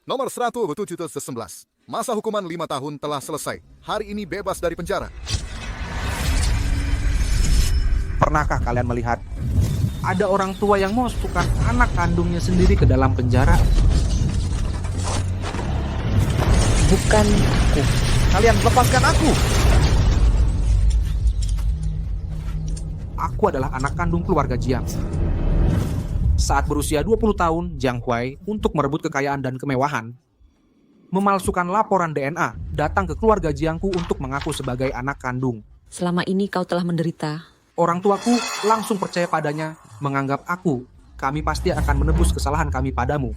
Nomor 117. Masa hukuman 5 tahun telah selesai. Hari ini bebas dari penjara. Pernahkah kalian melihat ada orang tua yang memasukkan anak kandungnya sendiri ke dalam penjara? Bukan aku. Kalian lepaskan aku! Aku adalah anak kandung keluarga Jiang. Saat berusia 20 tahun, Jiang Huai untuk merebut kekayaan dan kemewahan, memalsukan laporan DNA, datang ke keluarga Jiangku untuk mengaku sebagai anak kandung. Selama ini kau telah menderita. Orang tuaku langsung percaya padanya, menganggap kami pasti akan menebus kesalahan kami padamu.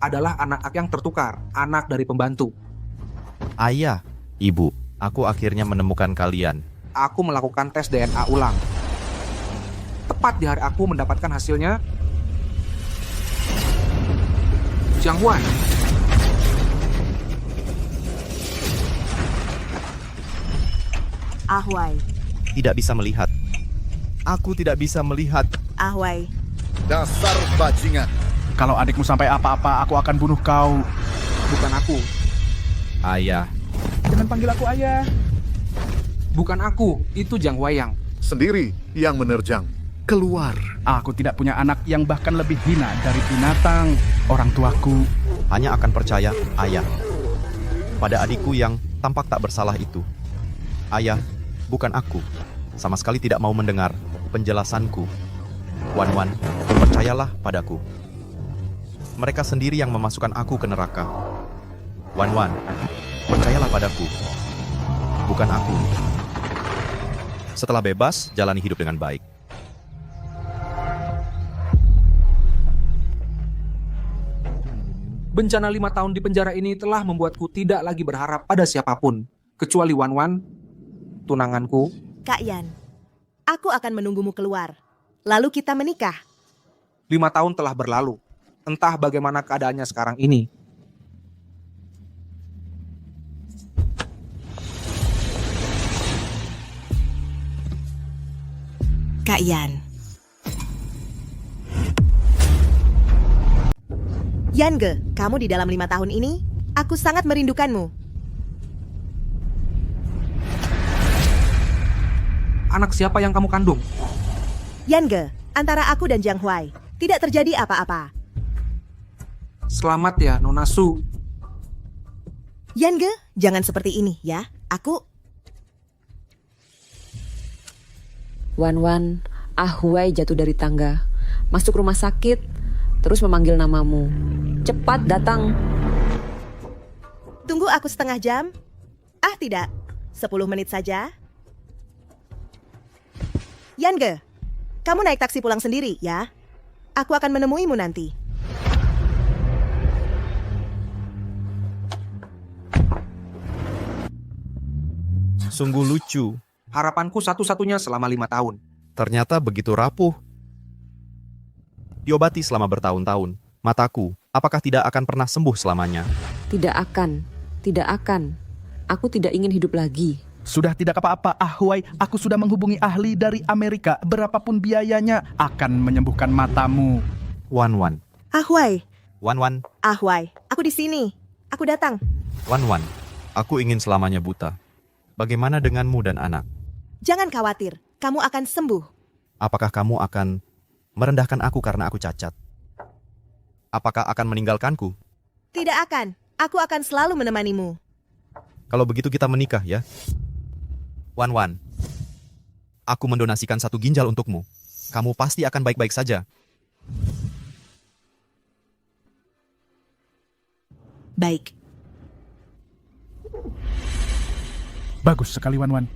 Adalah anak yang tertukar, anak dari pembantu. Ayah, ibu, aku akhirnya menemukan kalian. Aku melakukan tes DNA ulang. Tepat di hari aku mendapatkan hasilnya, Jiang Huai. Ahwai. Tidak bisa melihat. Aku tidak bisa melihat. Ahwai. Dasar bajingan. Kalau adikmu sampai apa-apa, aku akan bunuh kau. Bukan aku. Ayah, Jangan panggil aku ayah. Bukan aku, itu Jiang Huayang. Sendiri yang menerjang. Keluar. Aku tidak punya anak yang bahkan lebih hina dari binatang. Orang tuaku. hanya akan percaya ayah pada adikku yang tampak tak bersalah itu. Ayah, bukan aku. Sama sekali tidak mau mendengar penjelasanku. Wan Wan, percayalah padaku. Mereka sendiri yang memasukkan aku ke neraka. Wan Wan, percayalah padaku. Bukan aku. Setelah bebas, jalani hidup dengan baik. Bencana 5 tahun di penjara ini telah membuatku tidak lagi berharap pada siapapun, kecuali Wan Wan, tunanganku. Kak Yan, aku akan menunggumu keluar. Lalu kita menikah. 5 tahun telah berlalu. Entah bagaimana keadaannya sekarang ini. Kak Yan. Yangge, kamu di dalam 5 tahun ini, aku sangat merindukanmu. Anak siapa yang kamu kandung? Yangge, antara aku dan Jiang Huai, tidak terjadi apa-apa. Selamat ya, Nona Su. Yangge, jangan seperti ini ya. Wan Wan, Ahwai jatuh dari tangga, masuk rumah sakit, terus memanggil namamu. Cepat datang. Tunggu aku setengah jam. Ah tidak, 10 menit saja. Yangge, kamu naik taksi pulang sendiri ya. Aku akan menemuimu nanti. Sungguh lucu. Harapanku satu-satunya selama 5 tahun. Ternyata begitu rapuh. Diobati selama bertahun-tahun. Mataku, apakah tidak akan pernah sembuh selamanya? Tidak akan. Tidak akan. Aku tidak ingin hidup lagi. Sudah tidak apa-apa, Ahwai. Aku sudah menghubungi ahli dari Amerika. Berapapun biayanya akan menyembuhkan matamu. Wan Wan. Ahwai, Wan Wan. Ahwai, aku di sini. Aku datang. Wan Wan. Aku ingin selamanya buta. Bagaimana denganmu dan anak? Jangan khawatir, kamu akan sembuh. Apakah kamu akan merendahkan aku karena aku cacat? Apakah akan meninggalkanku? Tidak akan, aku akan selalu menemanimu. Kalau begitu kita menikah ya. Wan Wan. Aku mendonasikan 1 ginjal untukmu. Kamu pasti akan baik-baik saja. Baik. Bagus sekali, Wan Wan.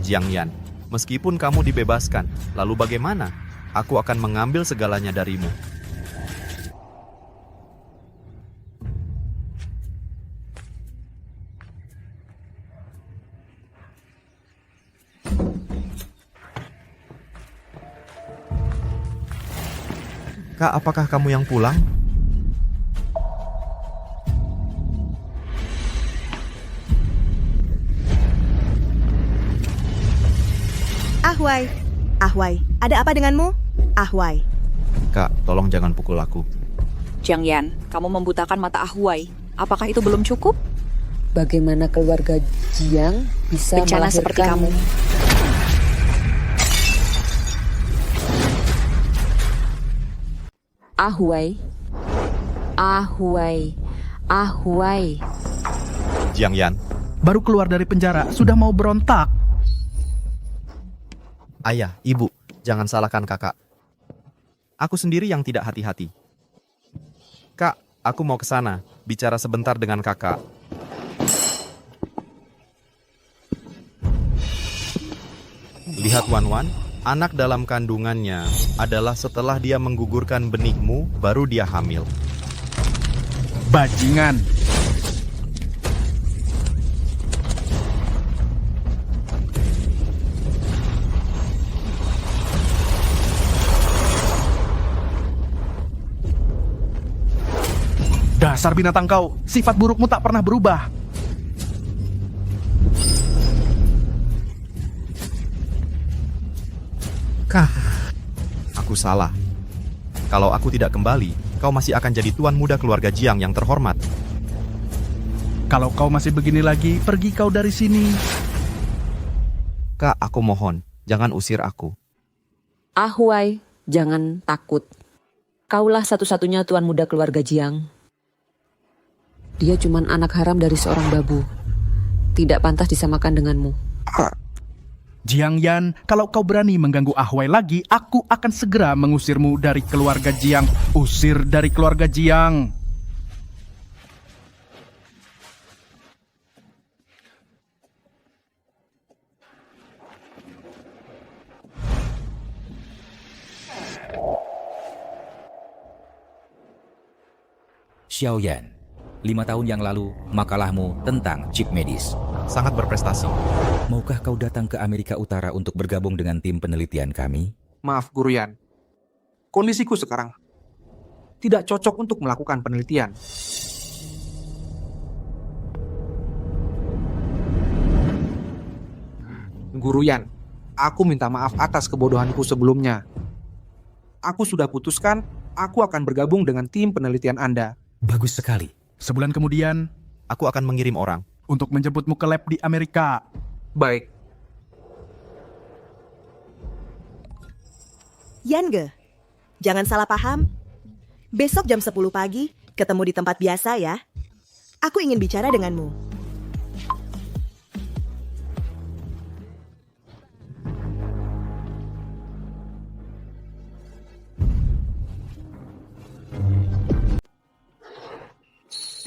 Jiang Yan, meskipun kamu dibebaskan, lalu bagaimana? Aku akan mengambil segalanya darimu. Kak, apakah kamu yang pulang? Ahwai, Ahwai, ada apa denganmu? Ahwai, Kak, tolong jangan pukul aku. Jiang Yan, kamu membutakan mata Ahuai. Apakah itu belum cukup? Bagaimana keluarga Jiang bisa Bencana seperti melahirkan- kamu. Ahuai. Ahuai. Ahuai. Jiang Yan, Baru keluar dari penjara, sudah mau berontak. ayah, ibu, jangan salahkan kakak. Aku sendiri yang tidak hati-hati. Kak, aku mau ke sana, bicara sebentar dengan kakak. Lihat Wan, anak dalam kandungannya adalah setelah dia menggugurkan benihmu, baru dia hamil. Bajingan. Dasar binatang kau, sifat burukmu tak pernah berubah. Aku salah. Kalau aku tidak kembali, kau masih akan jadi tuan muda keluarga Jiang yang terhormat. Kalau kau masih begini lagi, pergi kau dari sini. Kak, aku mohon, jangan usir aku. Ahuai, jangan takut. Kaulah satu-satunya tuan muda keluarga Jiang. Dia cuman anak haram dari seorang babu. Tidak pantas disamakan denganmu. Jiang Yan, kalau kau berani mengganggu Ahuai lagi, aku akan segera mengusirmu dari keluarga Jiang. Usir dari keluarga Jiang. Xiaoyan, 5 tahun yang lalu makalahmu tentang chip medis. Sangat berprestasi. Maukah kau datang ke Amerika Utara untuk bergabung dengan tim penelitian kami? Maaf, Guru Yan. Kondisiku sekarang tidak cocok untuk melakukan penelitian. Guru Yan, aku minta maaf atas kebodohanku sebelumnya. Aku sudah putuskan, aku akan bergabung dengan tim penelitian Anda. Bagus sekali. Sebulan kemudian, Aku akan mengirim orang. untuk menjemputmu ke lab di Amerika. Baik, Yangge, jangan salah paham. Besok jam 10 pagi, ketemu di tempat biasa ya. Aku ingin bicara denganmu.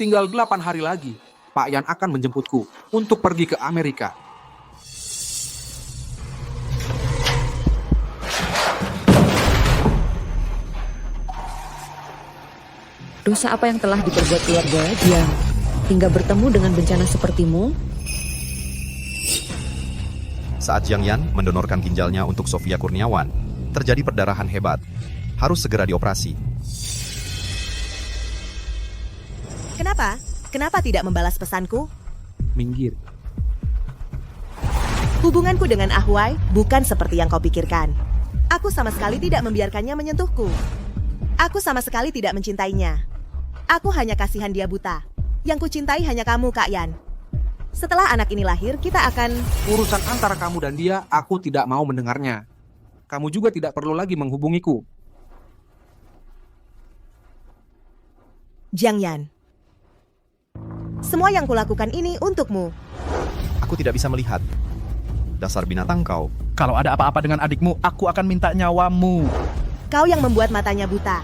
tinggal 8 hari lagi, Pak Yan akan menjemputku untuk pergi ke Amerika. Dosa apa yang telah diperbuat keluarga Jiang hingga bertemu dengan bencana sepertimu? Saat Jiang Yan mendonorkan ginjalnya untuk Sofia Kurniawan, terjadi perdarahan hebat. Harus segera dioperasi. Kenapa? Kenapa tidak membalas pesanku? Minggir. Hubunganku dengan Ahuai bukan seperti yang kau pikirkan. Aku sama sekali tidak membiarkannya menyentuhku. Aku sama sekali tidak mencintainya. Aku hanya kasihan dia buta. Yang kucintai hanya kamu, Kak Yan. Setelah anak ini lahir, kita akan... Urusan antara kamu dan dia, aku tidak mau mendengarnya. Kamu juga tidak perlu lagi menghubungiku. Jiang Yan. Semua yang kulakukan ini untukmu. Aku tidak bisa melihat. Dasar binatang kau. Kalau ada apa-apa dengan adikmu, aku akan minta nyawamu. Kau yang membuat matanya buta.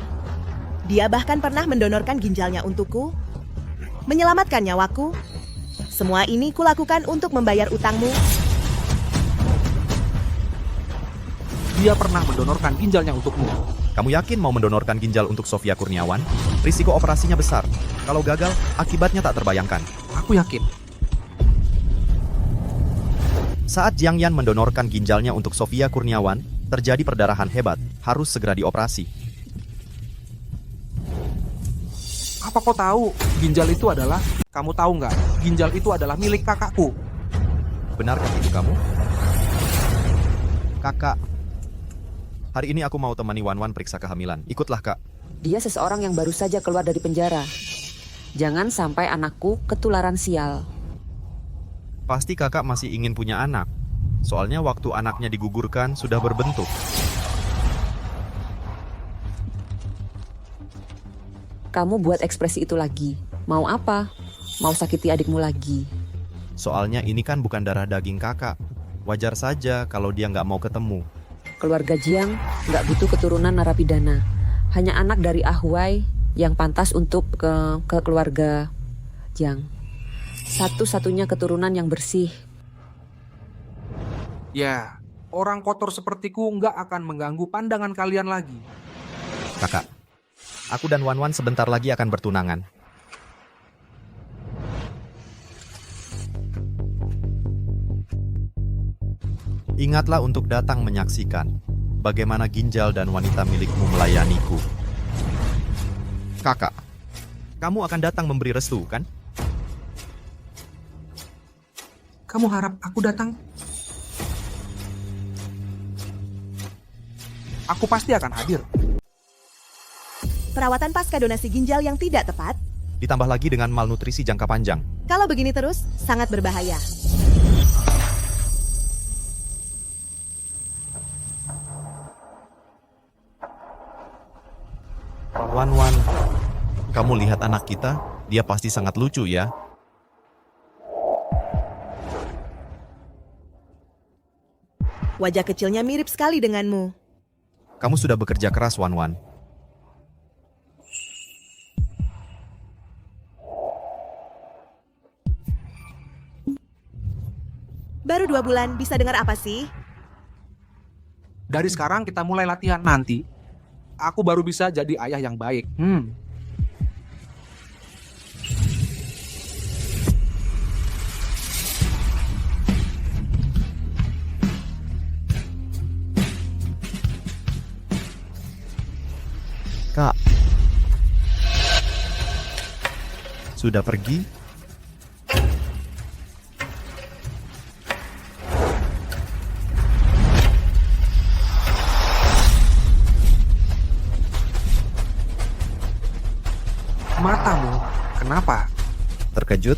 Dia bahkan pernah mendonorkan ginjalnya untukku, menyelamatkan nyawaku. Semua ini kulakukan untuk membayar utangmu. Dia pernah mendonorkan ginjalnya untukmu. Kamu yakin mau mendonorkan ginjal untuk Sofia Kurniawan? Risiko operasinya besar. Kalau gagal, akibatnya tak terbayangkan. Aku yakin. Saat Jiang Yan mendonorkan ginjalnya untuk Sofia Kurniawan, terjadi perdarahan hebat. Harus segera dioperasi. Apa kau tahu, ginjal itu adalah... Kamu tahu nggak, ginjal itu adalah milik kakakku. Benarkah itu kamu? Kakak. Hari ini aku mau temani Wan periksa kehamilan. Ikutlah, Kak. Dia seseorang yang baru saja keluar dari penjara. Jangan sampai anakku ketularan sial. Pasti kakak masih ingin punya anak. Soalnya waktu anaknya digugurkan sudah berbentuk. Kamu buat ekspresi itu lagi. Mau apa? Mau sakiti adikmu lagi? Soalnya ini kan bukan darah daging kakak. Wajar saja kalau dia nggak mau ketemu. Keluarga Jiang nggak butuh keturunan narapidana. Hanya anak dari Ahuai yang pantas untuk ke keluarga Jiang. Satu-satunya keturunan yang bersih. Ya, orang kotor sepertiku nggak akan mengganggu pandangan kalian lagi. Kakak, aku dan Wan sebentar lagi akan bertunangan. Ingatlah untuk datang menyaksikan bagaimana ginjal dan wanita milikmu melayaniku. Kakak, kamu akan datang memberi restu, kan? Kamu harap aku datang? Aku pasti akan hadir. Perawatan pasca donasi ginjal yang tidak tepat, Ditambah lagi dengan malnutrisi jangka panjang. kalau begini terus, sangat berbahaya. Wan, kamu lihat anak kita, dia pasti sangat lucu ya. Wajah kecilnya mirip sekali denganmu. Kamu sudah bekerja keras, Wan. Baru 2 bulan, bisa dengar apa sih? Dari sekarang kita mulai latihan. Nanti, aku baru bisa jadi ayah yang baik. Kak, sudah pergi? Matamu, kenapa? Terkejut?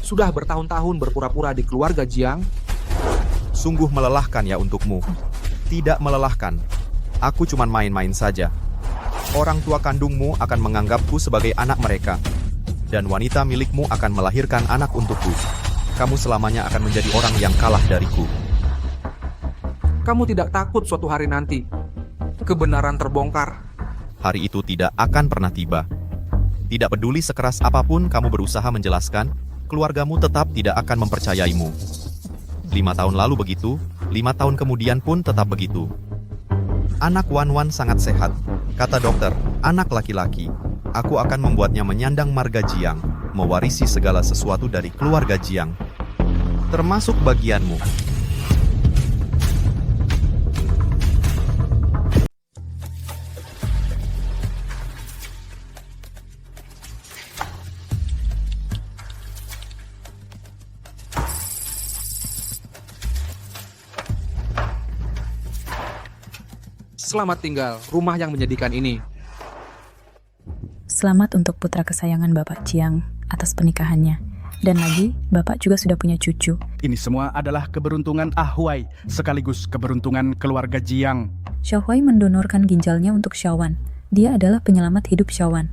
Sudah bertahun-tahun berpura-pura di keluarga Jiang. Sungguh melelahkan ya untukmu. Tidak melelahkan. Aku cuman main-main saja. Orang tua kandungmu akan menganggapku sebagai anak mereka. Dan wanita milikmu akan melahirkan anak untukku. Kamu selamanya akan menjadi orang yang kalah dariku. Kamu tidak takut suatu hari nanti kebenaran terbongkar? Hari itu tidak akan pernah tiba. Tidak peduli sekeras apapun kamu berusaha menjelaskan, keluargamu tetap tidak akan mempercayaimu. 5 tahun lalu begitu, 5 tahun kemudian pun tetap begitu. Anak Wan sangat sehat. Kata dokter, anak laki-laki. Aku akan membuatnya menyandang marga Jiang, mewarisi segala sesuatu dari keluarga Jiang. Termasuk bagianmu. Selamat tinggal, rumah yang menyedihkan ini. Selamat untuk putra kesayangan Bapak Jiang atas pernikahannya. Dan lagi, Bapak juga sudah punya cucu. Ini semua adalah keberuntungan Ahuai, sekaligus keberuntungan keluarga Jiang. Xiaohui mendonorkan ginjalnya untuk Xiaowan. Dia adalah penyelamat hidup Xiaowan.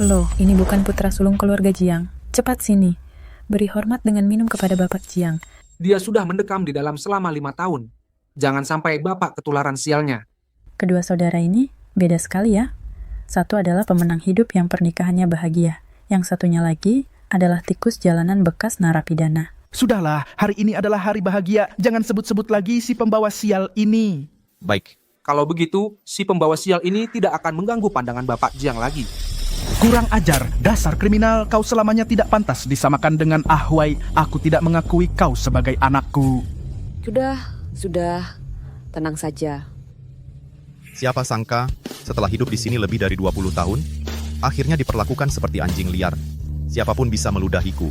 Loh, ini bukan putra sulung keluarga Jiang. Cepat sini. Beri hormat dengan minum kepada Bapak Jiang. Dia sudah mendekam di dalam selama 5 tahun. Jangan sampai Bapak ketularan sialnya. Kedua saudara ini beda sekali ya. Satu adalah pemenang hidup yang pernikahannya bahagia. Yang satunya lagi adalah tikus jalanan bekas narapidana. Sudahlah, hari ini adalah hari bahagia. Jangan sebut-sebut lagi si pembawa sial ini. Baik, Kalau begitu, si pembawa sial ini tidak akan mengganggu pandangan Bapak Jiang lagi. Kurang ajar, dasar kriminal. Kau selamanya tidak pantas disamakan dengan Ahuai. Aku tidak mengakui kau sebagai anakku. Sudah. Tenang saja. siapa sangka setelah hidup di sini lebih dari 20 tahun, akhirnya diperlakukan seperti anjing liar. Siapapun bisa meludahiku.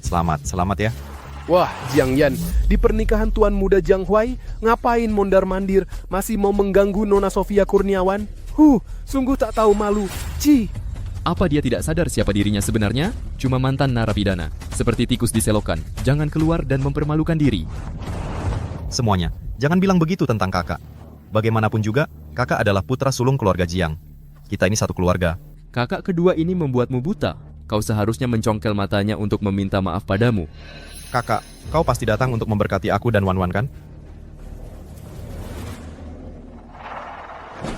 Selamat ya. Wah, Jiang Yan, di pernikahan Tuan Muda Jiang Huai, ngapain mondar-mandir, masih mau mengganggu Nona Sofia Kurniawan? Sungguh tak tahu malu. Ci. Apa dia tidak sadar siapa dirinya sebenarnya? Cuma mantan narapidana, seperti tikus di selokan. Jangan keluar dan mempermalukan diri. Semuanya, jangan bilang begitu tentang kakak. Bagaimanapun juga, kakak adalah putra sulung keluarga Jiang. Kita ini satu keluarga. Kakak kedua ini membuatmu buta. Kau seharusnya mencongkel matanya untuk meminta maaf padamu. Kakak, kau pasti datang untuk memberkati aku dan Wan Wan kan?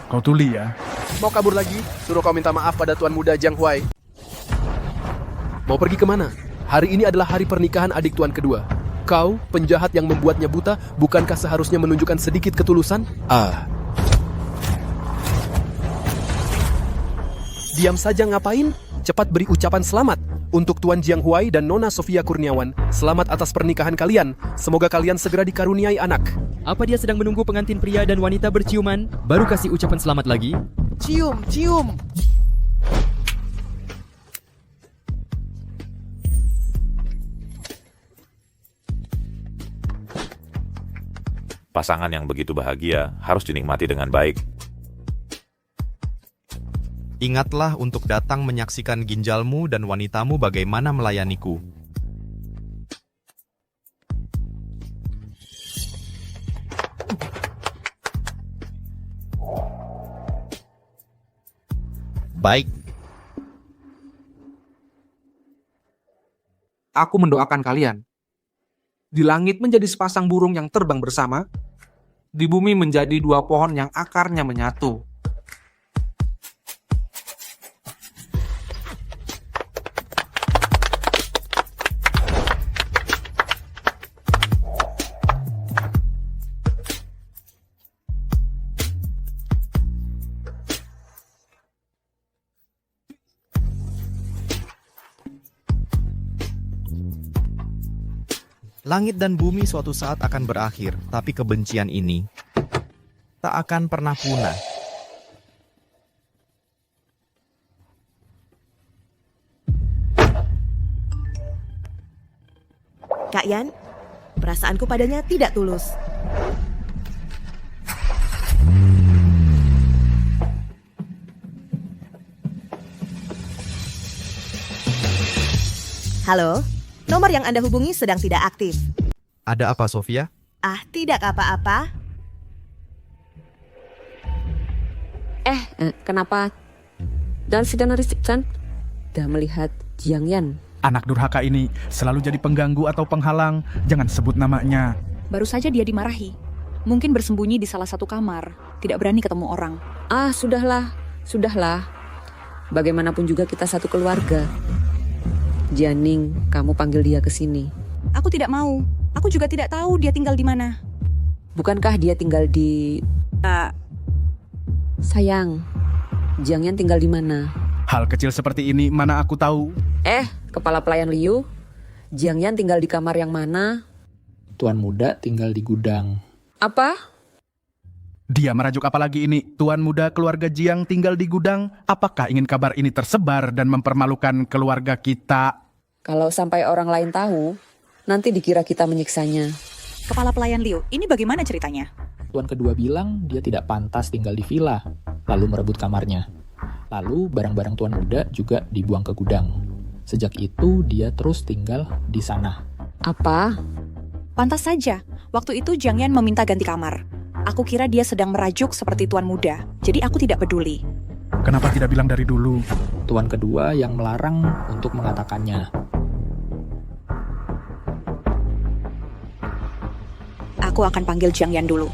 Kau tuli ya. Mau kabur lagi? Suruh kau minta maaf pada Tuan Muda Jiang Huai. Mau pergi kemana? Hari ini adalah hari pernikahan adik Tuan kedua. Kau, penjahat yang membuatnya buta, bukankah seharusnya menunjukkan sedikit ketulusan? Diam saja ngapain? Cepat beri ucapan selamat untuk Tuan Jiang Huai dan Nona Sofia Kurniawan. Selamat atas pernikahan kalian. Semoga kalian segera dikaruniai anak. Apa dia sedang menunggu pengantin pria dan wanita berciuman? Baru kasih ucapan selamat lagi? Cium, cium. Pasangan yang begitu bahagia harus dinikmati dengan baik. Ingatlah untuk datang menyaksikan ginjalmu dan wanitamu bagaimana melayaniku. Baik. Aku mendoakan kalian. Di langit menjadi sepasang burung yang terbang bersama, di bumi menjadi dua pohon yang akarnya menyatu. Langit dan bumi suatu saat akan berakhir, tapi kebencian ini tak akan pernah punah. Kak Yan, perasaanku padanya tidak tulus. Halo, nomor yang Anda hubungi sedang tidak aktif. Ada apa, Sofia? Tidak apa-apa. Kenapa? Dan sedang Rizkan dah melihat Jiang Yan. Anak durhaka ini selalu jadi pengganggu atau penghalang. Jangan sebut namanya. Baru saja dia dimarahi. Mungkin bersembunyi di salah satu kamar. Tidak berani ketemu orang. Sudahlah. Bagaimanapun juga kita satu keluarga. Jianing, kamu panggil dia ke sini. Aku tidak mau. Aku juga tidak tahu dia tinggal di mana. Bukankah dia tinggal di... Sayang, Jiang Yan tinggal di mana? Hal kecil seperti ini mana aku tahu. Kepala pelayan Liu, Jiang Yan tinggal di kamar yang mana? Tuan Muda tinggal di gudang. Apa? Dia merajuk apa lagi ini? Tuan Muda keluarga Jiang tinggal di gudang. Apakah ingin kabar ini tersebar dan mempermalukan keluarga kita? Kalau sampai orang lain tahu, nanti dikira kita menyiksanya. Kepala pelayan Liu, ini bagaimana ceritanya? Tuan kedua bilang dia tidak pantas tinggal di villa, lalu merebut kamarnya. Lalu barang-barang Tuan Muda juga dibuang ke gudang. Sejak itu dia terus tinggal di sana. Apa? Pantas saja, waktu itu Jiang Yan meminta ganti kamar. Aku kira dia sedang merajuk seperti Tuan Muda, jadi aku tidak peduli. Kenapa tidak bilang dari dulu? Tuan kedua yang melarang untuk mengatakannya. Aku akan panggil Jiang Yan dulu.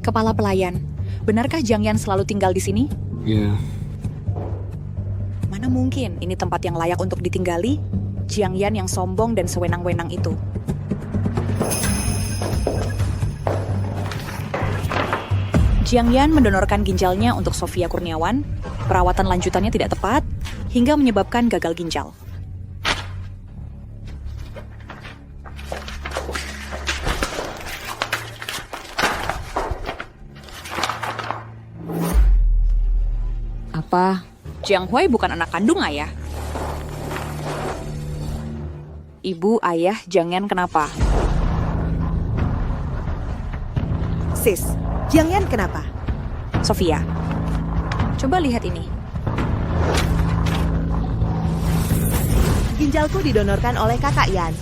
Kepala pelayan, benarkah Jiang Yan selalu tinggal di sini? Ya. Mana mungkin ini tempat yang layak untuk ditinggali? Jiang Yan yang sombong dan sewenang-wenang itu. Jiang Yan mendonorkan ginjalnya untuk Sofia Kurniawan. Perawatan lanjutannya tidak tepat, hingga menyebabkan gagal ginjal. Apa? Jiang Huai bukan anak kandung ayah. Ibu, ayah, Jiang Yan kenapa? Sis, Jiang Yan kenapa? Sofia, coba lihat ini. Ginjalku didonorkan oleh kakak Yan.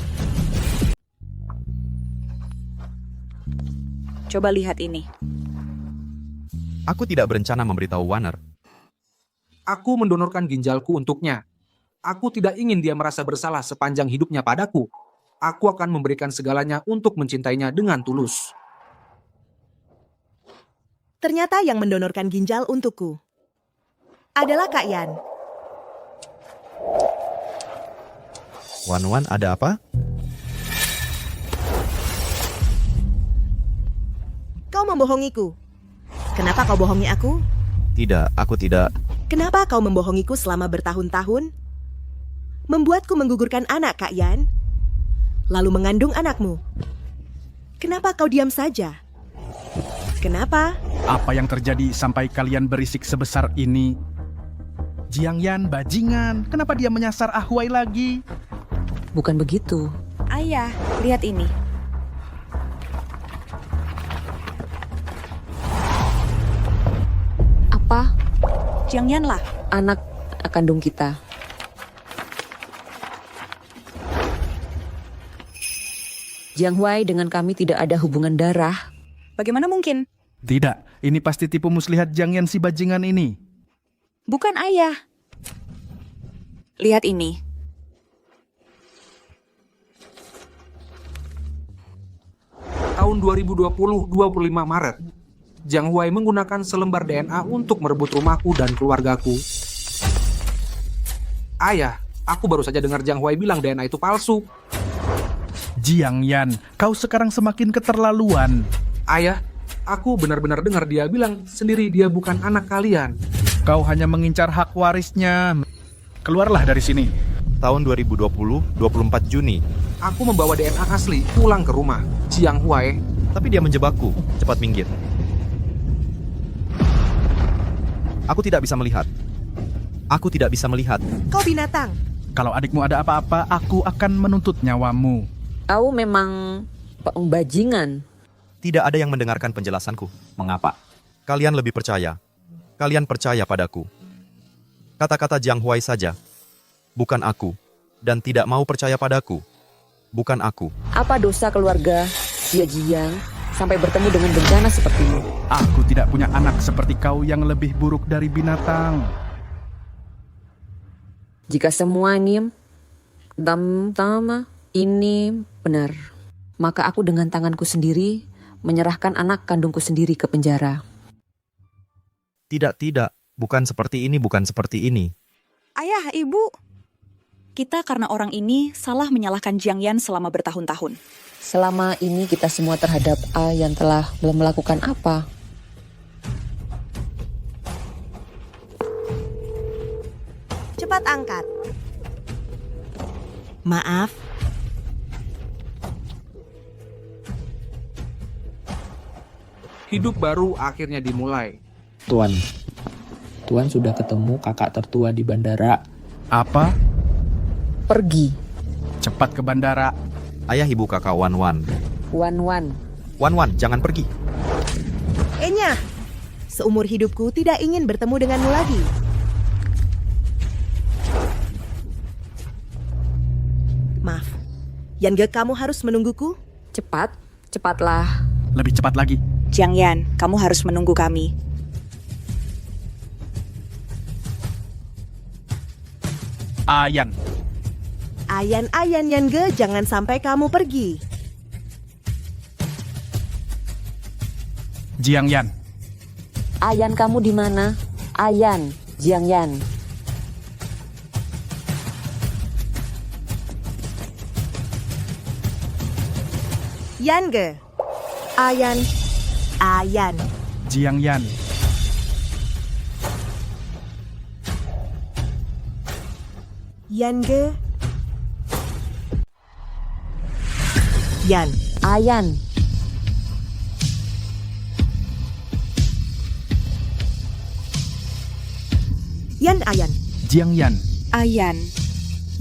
Coba lihat ini. Aku tidak berencana memberitahu Warner. Aku mendonorkan ginjalku untuknya. Aku tidak ingin dia merasa bersalah sepanjang hidupnya padaku. Aku akan memberikan segalanya untuk mencintainya dengan tulus. Ternyata yang mendonorkan ginjal untukku adalah Kak Yan. Wan, ada apa? Kau membohongiku. Kenapa kau bohongi aku? Tidak, aku tidak. Kenapa kau membohongiku selama bertahun-tahun? Membuatku menggugurkan anak, Kak Yan. Lalu mengandung anakmu. Kenapa kau diam saja? Kenapa? Apa yang terjadi sampai kalian berisik sebesar ini? Jiang Yan bajingan, kenapa dia menyasar Ahuai lagi? Bukan begitu. Ayah, lihat ini. Apa? Jiang Yan lah. Anak kandung kita. Jiang Huai dengan kami tidak ada hubungan darah. Bagaimana mungkin? Tidak, ini pasti tipu muslihat Jiang Yan si bajingan ini. Bukan ayah. Lihat ini. Tahun 2020, 25 Maret, Jiang Huai menggunakan selembar DNA untuk merebut rumahku dan keluargaku. Ayah, aku baru saja dengar Jiang Huai bilang DNA itu palsu. Jiang Yan, kau sekarang semakin keterlaluan. Ayah, aku benar-benar dengar dia bilang sendiri dia bukan anak kalian. Kau hanya mengincar hak warisnya. Keluarlah dari sini. Tahun 2020, 24 Juni. Aku membawa DNA asli pulang ke rumah Jiang Huai. Tapi dia menjebakku. Cepat minggir. Aku tidak bisa melihat. Aku tidak bisa melihat. Kau binatang. Kalau adikmu ada apa-apa, aku akan menuntut nyawamu. Kau memang bajingan. Tidak ada yang mendengarkan penjelasanku. Mengapa? Kalian lebih percaya. Kalian percaya padaku. Kata-kata Jiang Huai saja. Bukan aku. Dan tidak mau percaya padaku. Bukan aku. Apa dosa keluarga Jiang sampai bertemu dengan bencana seperti ini? Aku tidak punya anak seperti kau yang lebih buruk dari binatang. Jika semua ini ini benar, maka aku dengan tanganku sendiri menyerahkan anak kandungku sendiri ke penjara. Tidak. Bukan seperti ini, bukan seperti ini. Ayah, ibu. Kita karena orang ini salah menyalahkan Jiang Yan selama bertahun-tahun. Selama ini kita semua terhadap A yang telah melakukan apa? Cepat angkat. Maaf. Hidup baru akhirnya dimulai. Tuan sudah ketemu kakak tertua di bandara. Apa? Pergi. Cepat ke bandara. Ayah ibu kakak Wan. Wan, Jangan pergi. Enya, seumur hidupku tidak ingin bertemu denganmu lagi. Maaf, Yangge, kamu harus menungguku? Cepatlah. Lebih cepat lagi. Jiang Yan, kamu harus menunggu kami. Ayan, Yangge, jangan sampai kamu pergi. Jiang Yan. Ayan, kamu di mana? Ayan, Jiang Yan. Yangge. Ayan. Jiang Yan. Yangge. Yan. Ayan. Yan Ayan. Jiang Yan. Ayan.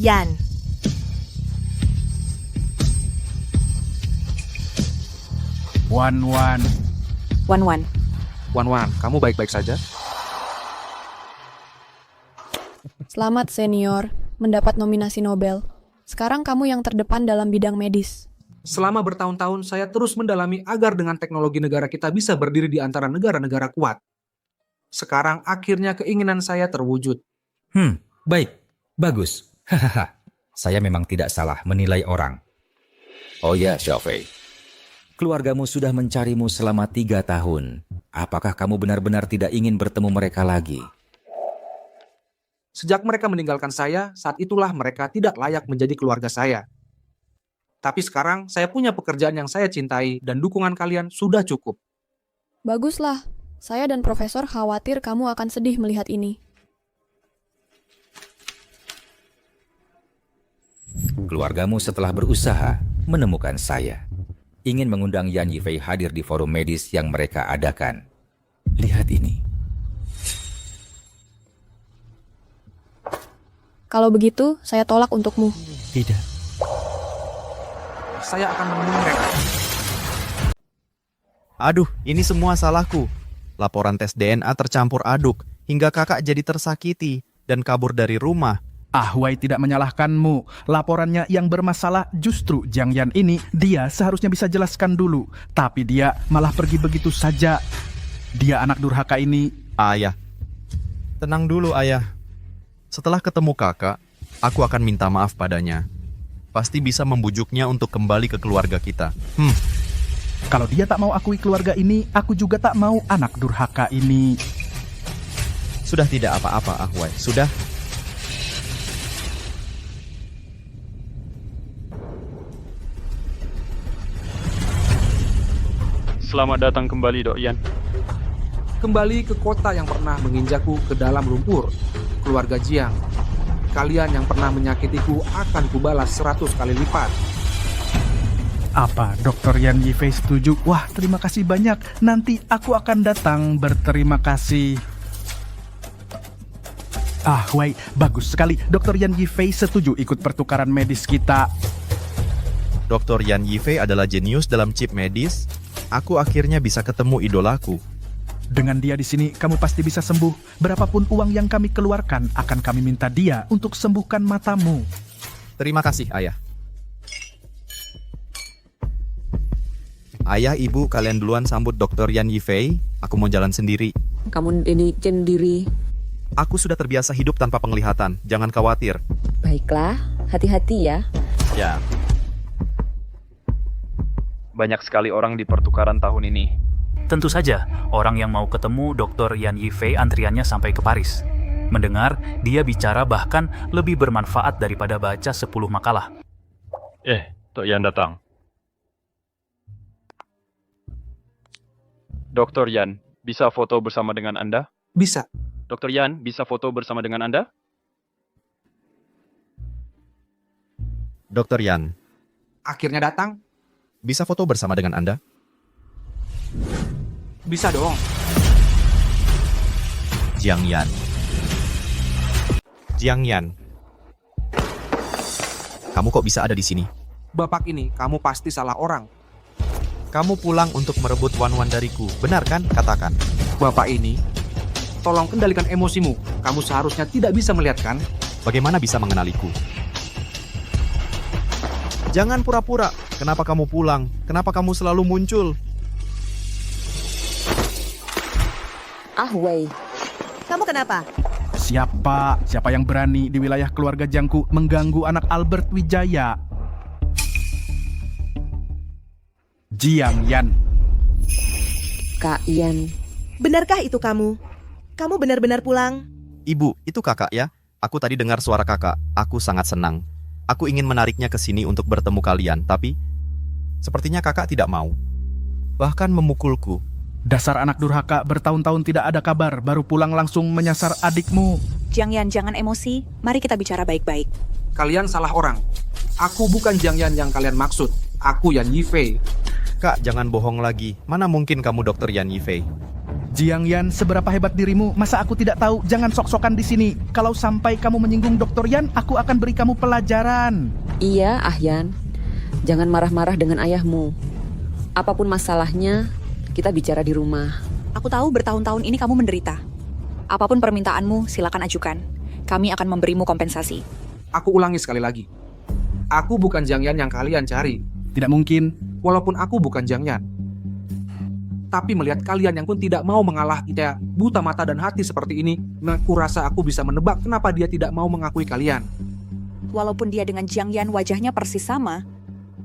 Yan. Wan Wan. Wan, Wan, kamu baik-baik saja? Selamat senior, mendapat nominasi Nobel. Sekarang kamu yang terdepan dalam bidang medis. Selama bertahun-tahun saya terus mendalami agar dengan teknologi negara kita bisa berdiri di antara negara-negara kuat. Sekarang akhirnya keinginan saya terwujud. Baik. Bagus. Hahaha. Saya memang tidak salah menilai orang. Oh ya, Xiaofei. Keluargamu sudah mencarimu selama 3 tahun. Apakah kamu benar-benar tidak ingin bertemu mereka lagi? Sejak mereka meninggalkan saya, saat itulah mereka tidak layak menjadi keluarga saya. Tapi sekarang saya punya pekerjaan yang saya cintai dan dukungan kalian sudah cukup. Baguslah, saya dan Profesor khawatir kamu akan sedih melihat ini. Keluargamu setelah berusaha menemukan saya. Ingin mengundang Yan Yifei hadir di forum medis yang mereka adakan. Lihat ini. Kalau begitu, saya tolak untukmu. Tidak. Saya akan menemui mereka. Aduh, ini semua salahku. Laporan tes DNA tercampur aduk, hingga kakak jadi tersakiti dan kabur dari rumah. Huai tidak menyalahkanmu. Laporannya yang bermasalah justru Jiang Yan ini. Dia seharusnya bisa jelaskan dulu. Tapi dia malah pergi begitu saja. Dia anak durhaka ini. Ayah. Tenang dulu, ayah. Setelah ketemu kakak, aku akan minta maaf padanya. Pasti bisa membujuknya untuk kembali ke keluarga kita. Kalau dia tak mau akui keluarga ini, aku juga tak mau anak durhaka ini. Sudah tidak apa-apa, Huai. Sudah. Selamat datang kembali, Dok Yan. Kembali ke kota yang pernah menginjakku ke dalam lumpur. Keluarga Jiang. Kalian yang pernah menyakitiku akan kubalas 100 kali lipat. Apa, Dr. Yan Yifei setuju? Wah, terima kasih banyak. Nanti aku akan datang berterima kasih. Huai, bagus sekali. Dr. Yan Yifei setuju ikut pertukaran medis kita. Dr. Yan Yifei adalah jenius dalam chip medis. Aku akhirnya bisa ketemu idolaku. Dengan dia di sini, kamu pasti bisa sembuh. Berapapun uang yang kami keluarkan, akan kami minta dia untuk sembuhkan matamu. Terima kasih, ayah. Ayah, ibu, kalian duluan sambut Dr. Yan Yifei. Aku mau jalan sendiri. Kamu ini sendiri. Aku sudah terbiasa hidup tanpa penglihatan. Jangan khawatir. Baiklah, hati-hati ya. Ya. Banyak sekali orang di pertukaran tahun ini. Tentu saja, orang yang mau ketemu Dr. Yan Yifei antriannya sampai ke Paris. Mendengar, dia bicara bahkan lebih bermanfaat daripada baca 10 makalah. Dok Yan datang. Dr. Yan, bisa foto bersama dengan Anda? Bisa. Dr. Yan, bisa foto bersama dengan Anda? Dr. Yan. Akhirnya datang. Bisa foto bersama dengan Anda? Bisa dong. Jiang Yan. Jiang Yan. Kamu kok bisa ada di sini? Bapak ini, kamu pasti salah orang. Kamu pulang untuk merebut Wan dariku, benar kan? Katakan. Bapak ini, tolong kendalikan emosimu. Kamu seharusnya tidak bisa melihat kan? Bagaimana bisa mengenaliku? Jangan pura-pura. Kenapa kamu pulang? Kenapa kamu selalu muncul? Wei. Kamu kenapa? Siapa yang berani di wilayah keluarga Jiangku mengganggu anak Albert Wijaya? Jiang Yan. Kak Yan. Benarkah itu kamu? Kamu benar-benar pulang? Ibu, itu kakak ya? Aku tadi dengar suara kakak. Aku sangat senang. Aku ingin menariknya ke sini untuk bertemu kalian, tapi sepertinya kakak tidak mau. Bahkan memukulku. Dasar anak durhaka, bertahun-tahun tidak ada kabar, baru pulang langsung menyasar adikmu. Jiang Yan, jangan emosi. Mari kita bicara baik-baik. Kalian salah orang. Aku bukan Jiang Yan yang kalian maksud. Aku Yan Yifei. Kak, jangan bohong lagi. Mana mungkin kamu Dr. Yan Yifei? Jiang Yan, seberapa hebat dirimu? Masa aku tidak tahu? Jangan sok-sokan di sini. Kalau sampai kamu menyinggung Dr. Yan, aku akan beri kamu pelajaran. Iya, Ahyan. Jangan marah-marah dengan ayahmu. Apapun masalahnya, kita bicara di rumah. Aku tahu bertahun-tahun ini kamu menderita. Apapun permintaanmu, silakan ajukan. Kami akan memberimu kompensasi. Aku ulangi sekali lagi. Aku bukan Jiang Yan yang kalian cari. Tidak mungkin. Walaupun aku bukan Jiang Yan. Tapi melihat kalian yang pun tidak mau mengalah kita buta mata dan hati seperti ini, aku rasa aku bisa menebak kenapa dia tidak mau mengakui kalian. Walaupun dia dengan Jiang Yan wajahnya persis sama,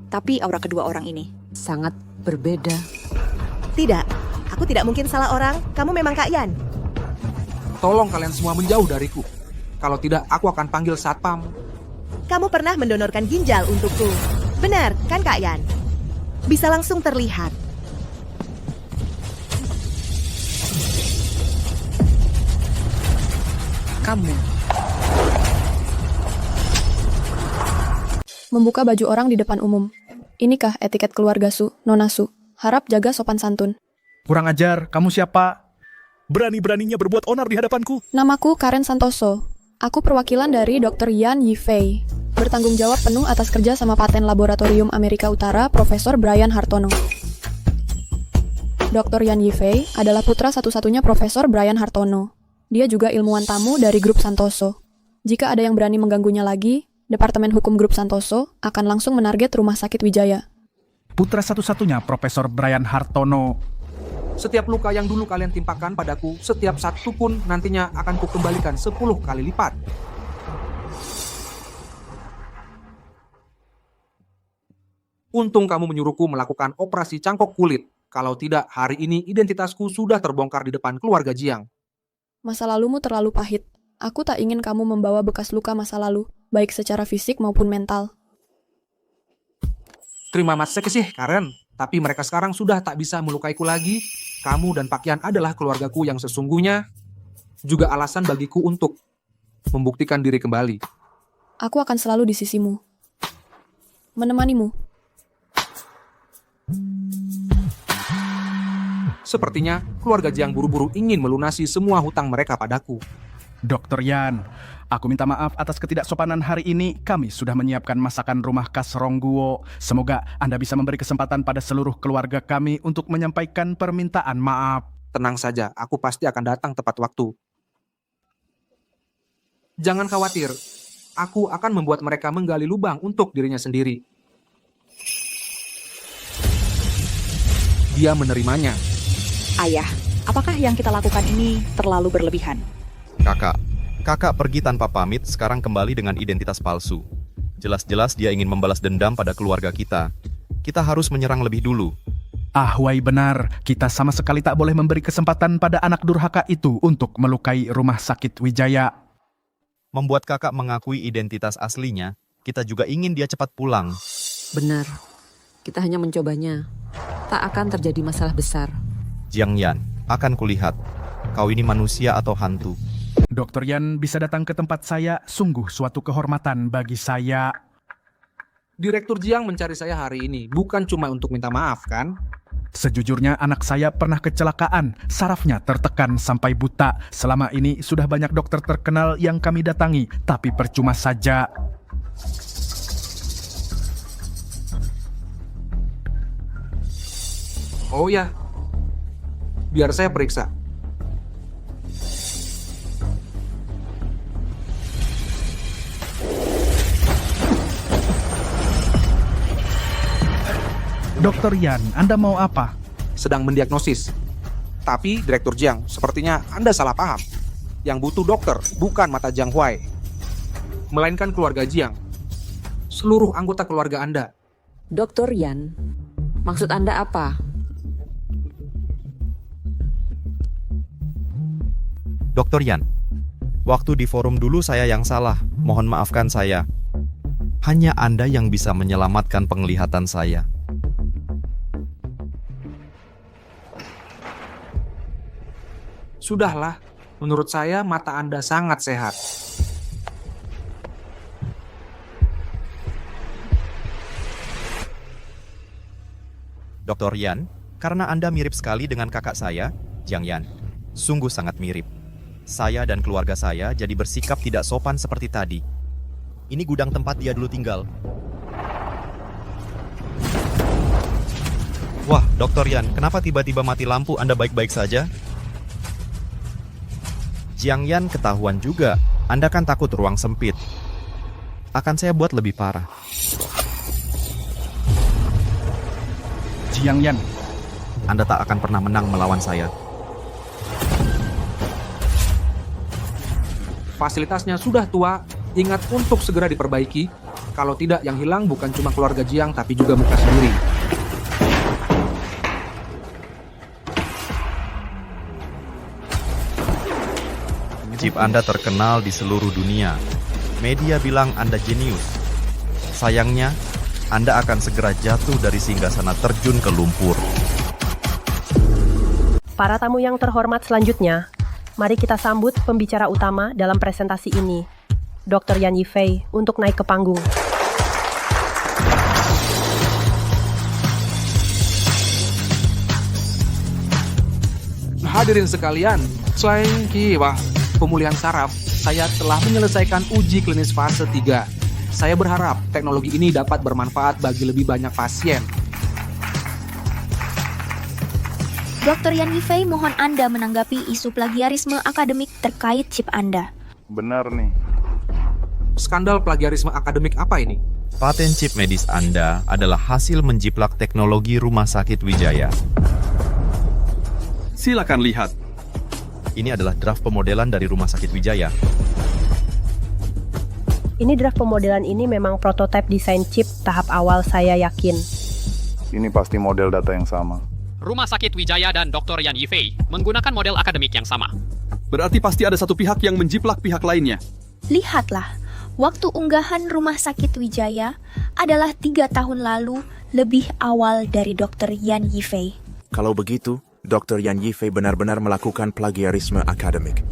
tapi aura kedua orang ini sangat berbeda. Tidak, aku tidak mungkin salah orang. Kamu memang Kak Yan. Tolong kalian semua menjauh dariku. Kalau tidak, aku akan panggil satpam. Kamu pernah mendonorkan ginjal untukku. Benar, kan Kak Yan? Bisa langsung terlihat. Kamu Membuka baju orang di depan umum. Inikah etiket keluarga Su, Nona Su? Harap jaga sopan santun. Kurang ajar, kamu siapa? Berani-beraninya berbuat onar di hadapanku. Namaku Karen Santoso. Aku perwakilan dari Dr. Yan Yifei. Bertanggung jawab penuh atas kerja sama paten Laboratorium Amerika Utara Profesor Brian Hartono. Dr. Yan Yifei adalah putra satu-satunya Profesor Brian Hartono. Dia juga ilmuwan tamu dari grup Santoso. Jika ada yang berani mengganggunya lagi, Departemen Hukum Grup Santoso akan langsung menarget Rumah Sakit Wijaya. Putra satu-satunya Profesor Brian Hartono. Setiap luka yang dulu kalian timpakan padaku, setiap satu pun nantinya akan kukembalikan 10 kali lipat. Untung kamu menyuruhku melakukan operasi cangkok kulit. Kalau tidak, hari ini identitasku sudah terbongkar di depan keluarga Jiang. Masa lalumu terlalu pahit. Aku tak ingin kamu membawa bekas luka masa lalu, baik secara fisik maupun mental. Terima kasih, Karen. Tapi mereka sekarang sudah tak bisa melukaiku lagi. Kamu dan Pak Yan adalah keluargaku yang sesungguhnya. Juga alasan bagiku untuk membuktikan diri kembali. Aku akan selalu di sisimu. Menemanimu. Sepertinya keluarga Jiang buru-buru ingin melunasi semua hutang mereka padaku. Dr. Yan, aku minta maaf atas ketidaksopanan hari ini. Kami sudah menyiapkan masakan rumah khas Rongguo. Semoga Anda bisa memberi kesempatan pada seluruh keluarga kami untuk menyampaikan permintaan maaf. Tenang saja, aku pasti akan datang tepat waktu. Jangan khawatir, aku akan membuat mereka menggali lubang untuk dirinya sendiri. Dia menerimanya. Ayah, apakah yang kita lakukan ini terlalu berlebihan? Kakak pergi tanpa pamit, sekarang kembali dengan identitas palsu. Jelas-jelas dia ingin membalas dendam pada keluarga kita. Kita harus menyerang lebih dulu. Wai benar, kita sama sekali tak boleh memberi kesempatan pada anak durhaka itu untuk melukai Rumah Sakit Wijaya. Membuat kakak mengakui identitas aslinya, kita juga ingin dia cepat pulang. Benar, kita hanya mencobanya. Tak akan terjadi masalah besar. Jiang Yan, akan kulihat, kau ini manusia atau hantu. Dr. Yan bisa datang ke tempat saya, sungguh suatu kehormatan bagi saya. Direktur Jiang mencari saya hari ini, bukan cuma untuk minta maaf, kan? Sejujurnya anak saya pernah kecelakaan, sarafnya tertekan sampai buta. Selama ini sudah banyak dokter terkenal yang kami datangi, tapi percuma saja. Oh ya, biar saya periksa. Dr. Yan, Anda mau apa? Sedang mendiagnosis. Tapi, Direktur Jiang, sepertinya Anda salah paham. Yang butuh dokter bukan mata Jiang Huai, melainkan keluarga Jiang. Seluruh anggota keluarga Anda. Dr. Yan, maksud Anda apa? Dr. Yan, waktu di forum dulu saya yang salah. Mohon maafkan saya. Hanya Anda yang bisa menyelamatkan penglihatan saya. Sudahlah, menurut saya mata Anda sangat sehat. Dr. Yan, karena Anda mirip sekali dengan kakak saya, Jiang Yan. Sungguh sangat mirip. Saya dan keluarga saya jadi bersikap tidak sopan seperti tadi. Ini gudang tempat dia dulu tinggal. Wah, Dr. Yan, kenapa tiba-tiba mati lampu? Anda baik-baik saja? Jiang Yan ketahuan juga. Anda kan takut ruang sempit. Akan saya buat lebih parah. Jiang Yan, Anda tak akan pernah menang melawan saya. Fasilitasnya sudah tua, ingat untuk segera diperbaiki. Kalau tidak, yang hilang bukan cuma keluarga Jiang, tapi juga muka sendiri. Chip Anda terkenal di seluruh dunia. Media bilang Anda jenius. Sayangnya, Anda akan segera jatuh dari singgasana terjun ke lumpur. Para tamu yang terhormat selanjutnya, mari kita sambut pembicara utama dalam presentasi ini, Dr. Yan Yifei, untuk naik ke panggung. Hadirin sekalian, selain kiwah pemulihan saraf, saya telah menyelesaikan uji klinis fase 3. Saya berharap teknologi ini dapat bermanfaat bagi lebih banyak pasien. Dr. Yan Yifei, mohon Anda menanggapi isu plagiarisme akademik terkait chip Anda. Benar nih. Skandal plagiarisme akademik apa ini? Paten chip medis Anda adalah hasil menjiplak teknologi Rumah Sakit Wijaya. Silakan lihat. Ini adalah draft pemodelan dari Rumah Sakit Wijaya. Ini draft pemodelan ini memang prototipe desain chip tahap awal, saya yakin. Ini pasti model data yang sama. Rumah Sakit Wijaya dan Dr. Yan Yifei menggunakan model akademik yang sama. Berarti pasti ada satu pihak yang menjiplak pihak lainnya. Lihatlah, waktu unggahan Rumah Sakit Wijaya adalah 3 tahun lalu, lebih awal dari Dr. Yan Yifei. Kalau begitu, Dr. Yan Yifei benar-benar melakukan plagiarisme akademik.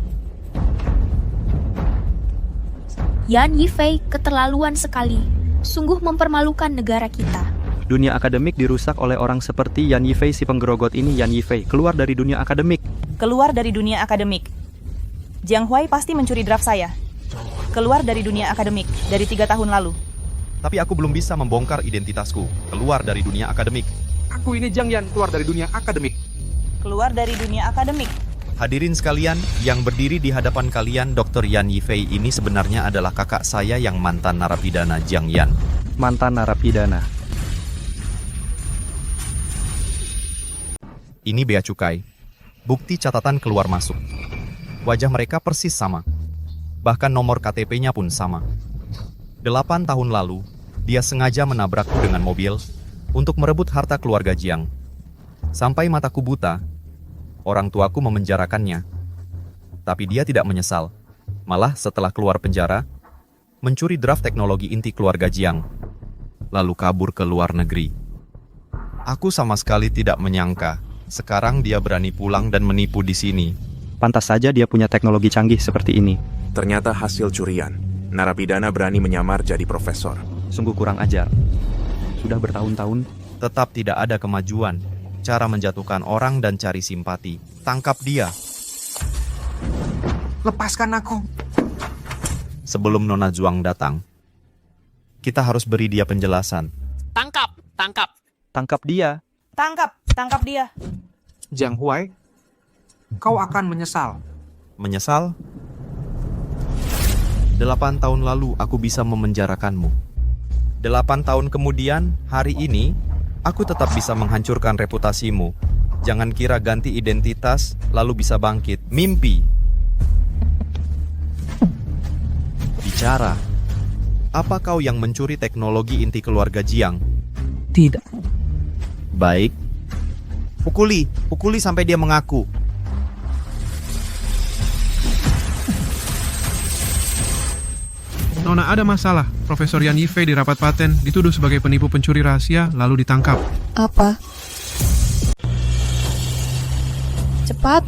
Yan Yifei keterlaluan sekali, sungguh mempermalukan negara kita. Dunia akademik dirusak oleh orang seperti Yan Yifei si penggerogot ini. Yan Yifei, keluar dari dunia akademik. Keluar dari dunia akademik. Jiang Huai pasti mencuri draft saya. Keluar dari dunia akademik, dari 3 tahun lalu. Tapi aku belum bisa membongkar identitasku. Keluar dari dunia akademik. Aku ini Jiang Yan, keluar dari dunia akademik. Keluar dari dunia akademik. Hadirin sekalian, yang berdiri di hadapan kalian, Dr. Yan Yifei ini sebenarnya adalah kakak saya yang mantan narapidana Jiang Yan. Mantan narapidana. Ini bea cukai. Bukti catatan keluar masuk. Wajah mereka persis sama. Bahkan nomor KTP-nya pun sama. 8 tahun lalu, dia sengaja menabrakku dengan mobil untuk merebut harta keluarga Jiang. Sampai mataku buta, orang tuaku memenjarakannya. Tapi dia tidak menyesal. Malah setelah keluar penjara, mencuri draft teknologi inti keluarga Jiang. Lalu kabur ke luar negeri. Aku sama sekali tidak menyangka. Sekarang dia berani pulang dan menipu di sini. Pantas saja dia punya teknologi canggih seperti ini. Ternyata hasil curian. Narapidana berani menyamar jadi profesor. Sungguh kurang ajar. Sudah bertahun-tahun. Tetap tidak ada kemajuan. Cara menjatuhkan orang dan cari simpati. Tangkap dia. Lepaskan aku. Sebelum Nona Zhuang datang, kita harus beri dia penjelasan. Tangkap, tangkap. Tangkap dia. Tangkap dia. Jiang Huai, kau akan menyesal. Menyesal? 8 tahun lalu aku bisa memenjarakanmu. 8 tahun kemudian, hari ini, aku tetap bisa menghancurkan reputasimu. Jangan kira ganti identitas, lalu bisa bangkit. Mimpi. Bicara. Apa kau yang mencuri teknologi inti keluarga Jiang? Tidak. Baik. Pukuli sampai dia mengaku. Nona, ada masalah. Profesor Yan Yifei di rapat paten dituduh sebagai penipu pencuri rahasia lalu ditangkap. Apa? Cepat.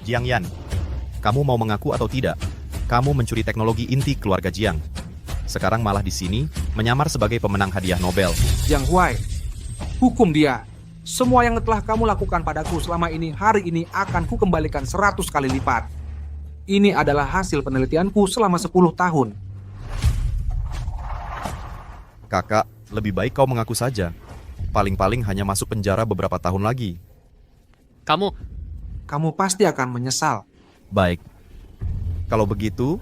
Jiang Yan, kamu mau mengaku atau tidak? Kamu mencuri teknologi inti keluarga Jiang. Sekarang malah di sini menyamar sebagai pemenang hadiah Nobel. Jiang Huai, hukum dia. Semua yang telah kamu lakukan padaku selama ini, hari ini akan kukembalikan 100 kali lipat. Ini adalah hasil penelitianku selama 10 tahun. Kakak, lebih baik kau mengaku saja. Paling-paling hanya masuk penjara beberapa tahun lagi. Kamu pasti akan menyesal. Baik. Kalau begitu,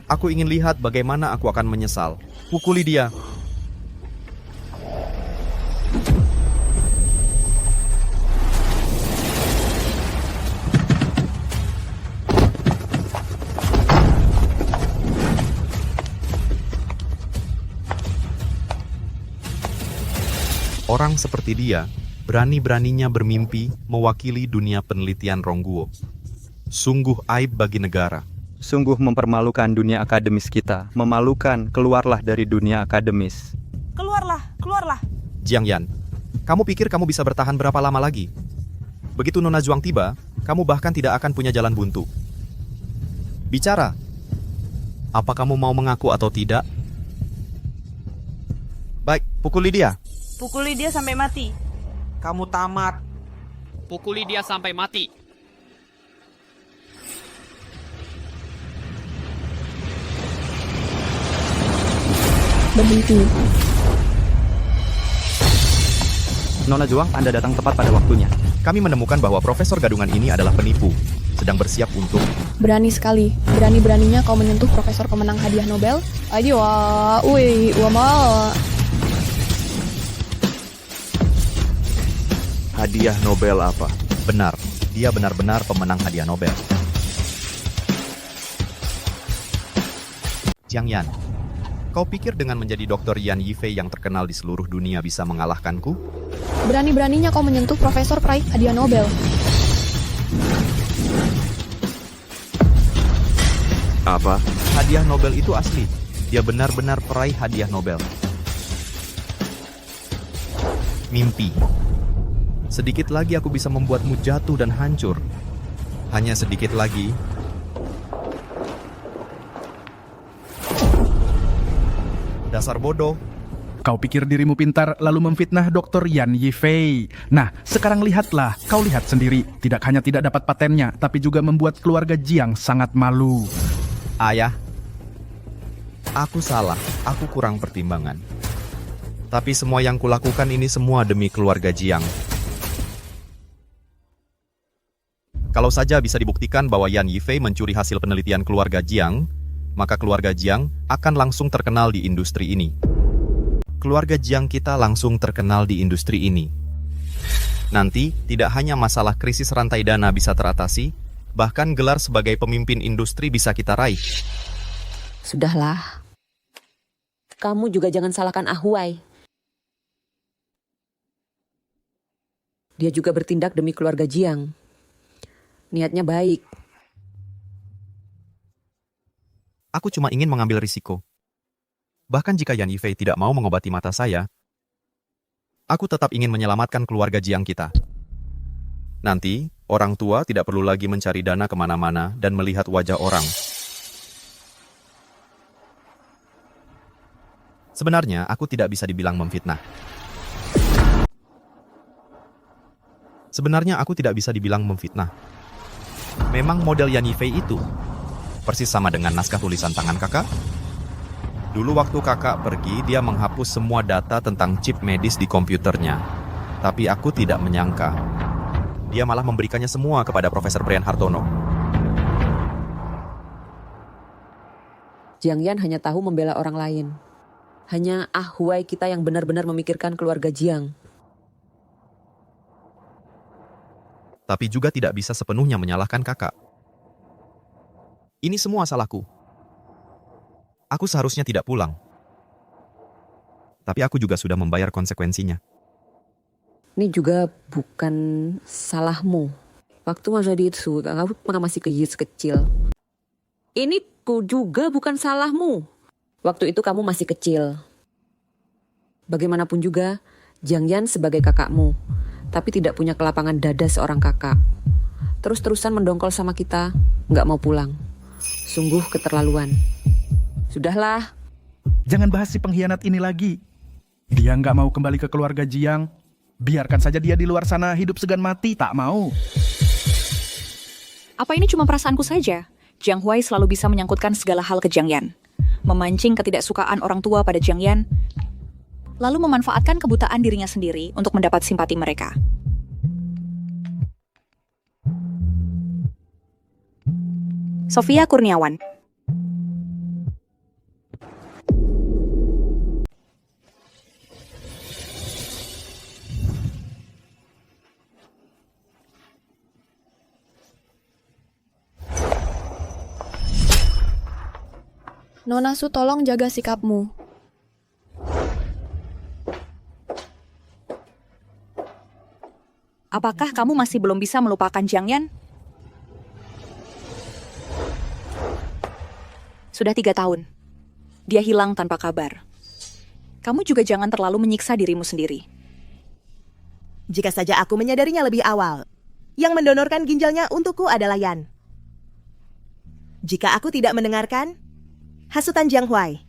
aku ingin lihat bagaimana aku akan menyesal. Pukuli dia. Orang seperti dia, berani-beraninya bermimpi mewakili dunia penelitian Rongguo. Sungguh aib bagi negara. Sungguh mempermalukan dunia akademis kita. Memalukan, keluarlah dari dunia akademis. Keluarlah. Jiang Yan, kamu pikir kamu bisa bertahan berapa lama lagi? Begitu Nona Zhuang tiba, kamu bahkan tidak akan punya jalan buntu. Bicara. Apa kamu mau mengaku atau tidak? Baik, pukuli dia. Pukuli dia sampai mati. Kamu tamat. Pukuli dia sampai mati. Berhenti. Nona Zhuang, Anda datang tepat pada waktunya. Kami menemukan bahwa profesor gadungan ini adalah penipu, sedang bersiap untuk... Berani sekali. Berani-beraninya kau menyentuh profesor pemenang hadiah Nobel? Ayo, wama. Hadiah Nobel apa? Benar, dia benar-benar pemenang hadiah Nobel. Jiang Yan, kau pikir dengan menjadi Dr. Yan Yifei yang terkenal di seluruh dunia bisa mengalahkanku? Berani-beraninya kau menyentuh profesor peraih hadiah Nobel. Apa? Hadiah Nobel itu asli. Dia benar-benar peraih hadiah Nobel. Mimpi. Sedikit lagi aku bisa membuatmu jatuh dan hancur. Hanya sedikit lagi. Dasar bodoh. Kau pikir dirimu pintar lalu memfitnah Dr. Yan Yifei. Nah, sekarang lihatlah. Kau lihat sendiri. Tidak hanya tidak dapat patennya, tapi juga membuat keluarga Jiang sangat malu. Ayah, aku salah. Aku kurang pertimbangan. Tapi semua yang kulakukan ini semua demi keluarga Jiang. Kalau saja bisa dibuktikan bahwa Yan Yifei mencuri hasil penelitian keluarga Jiang, maka keluarga Jiang akan langsung terkenal di industri ini. Keluarga Jiang kita langsung terkenal di industri ini. Nanti, tidak hanya masalah krisis rantai dana bisa teratasi, bahkan gelar sebagai pemimpin industri bisa kita raih. Sudahlah. Kamu juga jangan salahkan Ahuai. Dia juga bertindak demi keluarga Jiang. Niatnya baik. Aku cuma ingin mengambil risiko. Bahkan jika Yan Yifei tidak mau mengobati mata saya, aku tetap ingin menyelamatkan keluarga Jiang kita. Nanti, orang tua tidak perlu lagi mencari dana kemana-mana dan melihat wajah orang. Sebenarnya, aku tidak bisa dibilang memfitnah. Memang model Yan Yifei itu persis sama dengan naskah tulisan tangan kakak. Dulu waktu kakak pergi, dia menghapus semua data tentang chip medis di komputernya. Tapi aku tidak menyangka. Dia malah memberikannya semua kepada Profesor Brian Hartono. Jiang Yan hanya tahu membela orang lain. Hanya Ahuai kita yang benar-benar memikirkan keluarga Jiang. Tapi juga tidak bisa sepenuhnya menyalahkan kakak. Ini semua salahku. Aku seharusnya tidak pulang. Tapi aku juga sudah membayar konsekuensinya. Ini juga bukan salahmu. Waktu masa itu, kamu masih kecil. Ini juga bukan salahmu. Waktu itu kamu masih kecil. Bagaimanapun juga, Jiang Yan sebagai kakakmu, tapi tidak punya kelapangan dada seorang kakak. Terus-terusan mendongkol sama kita, nggak mau pulang. Sungguh keterlaluan. Sudahlah. Jangan bahas si pengkhianat ini lagi. Dia nggak mau kembali ke keluarga Jiang. Biarkan saja dia di luar sana hidup segan mati, tak mau. Apa ini cuma perasaanku saja? Jiang Huai selalu bisa menyangkutkan segala hal ke Jiang Yan. Memancing ketidaksukaan orang tua pada Jiang Yan, lalu memanfaatkan kebutaan dirinya sendiri untuk mendapat simpati mereka. Sofia Kurniawan. Nona Su, tolong jaga sikapmu. Apakah kamu masih belum bisa melupakan Jiang Yan? Sudah 3 tahun. Dia hilang tanpa kabar. Kamu juga jangan terlalu menyiksa dirimu sendiri. Jika saja aku menyadarinya lebih awal, yang mendonorkan ginjalnya untukku adalah Yan. Jika aku tidak mendengarkan hasutan Jiang Huai,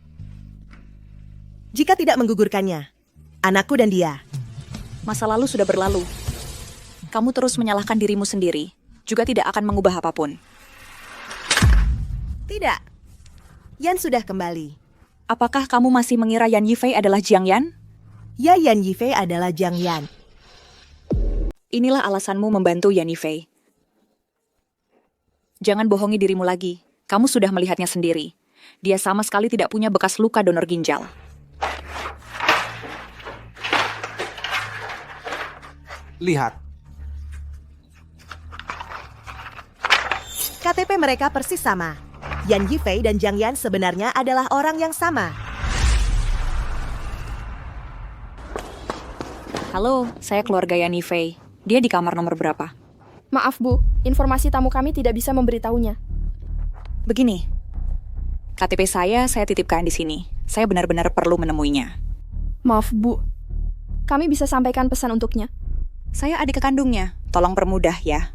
jika tidak menggugurkannya, anakku dan dia. Masa lalu sudah berlalu. Kamu terus menyalahkan dirimu sendiri, juga tidak akan mengubah apapun. Tidak. Yan sudah kembali. Apakah kamu masih mengira Yan Yifei adalah Jiang Yan? Ya, Yan Yifei adalah Jiang Yan. Inilah alasanmu membantu Yan Yifei. Jangan bohongi dirimu lagi. Kamu sudah melihatnya sendiri. Dia sama sekali tidak punya bekas luka donor ginjal. Lihat. KTP mereka persis sama. Yan Yifei dan Jiang Yan sebenarnya adalah orang yang sama. Halo, saya keluarga Yan Yifei. Dia di kamar nomor berapa? Maaf Bu, informasi tamu kami tidak bisa memberitahunya. Begini, KTP saya titipkan di sini. Saya benar-benar perlu menemuinya. Maaf Bu, kami bisa sampaikan pesan untuknya. Saya adik kandungnya. Tolong permudah ya.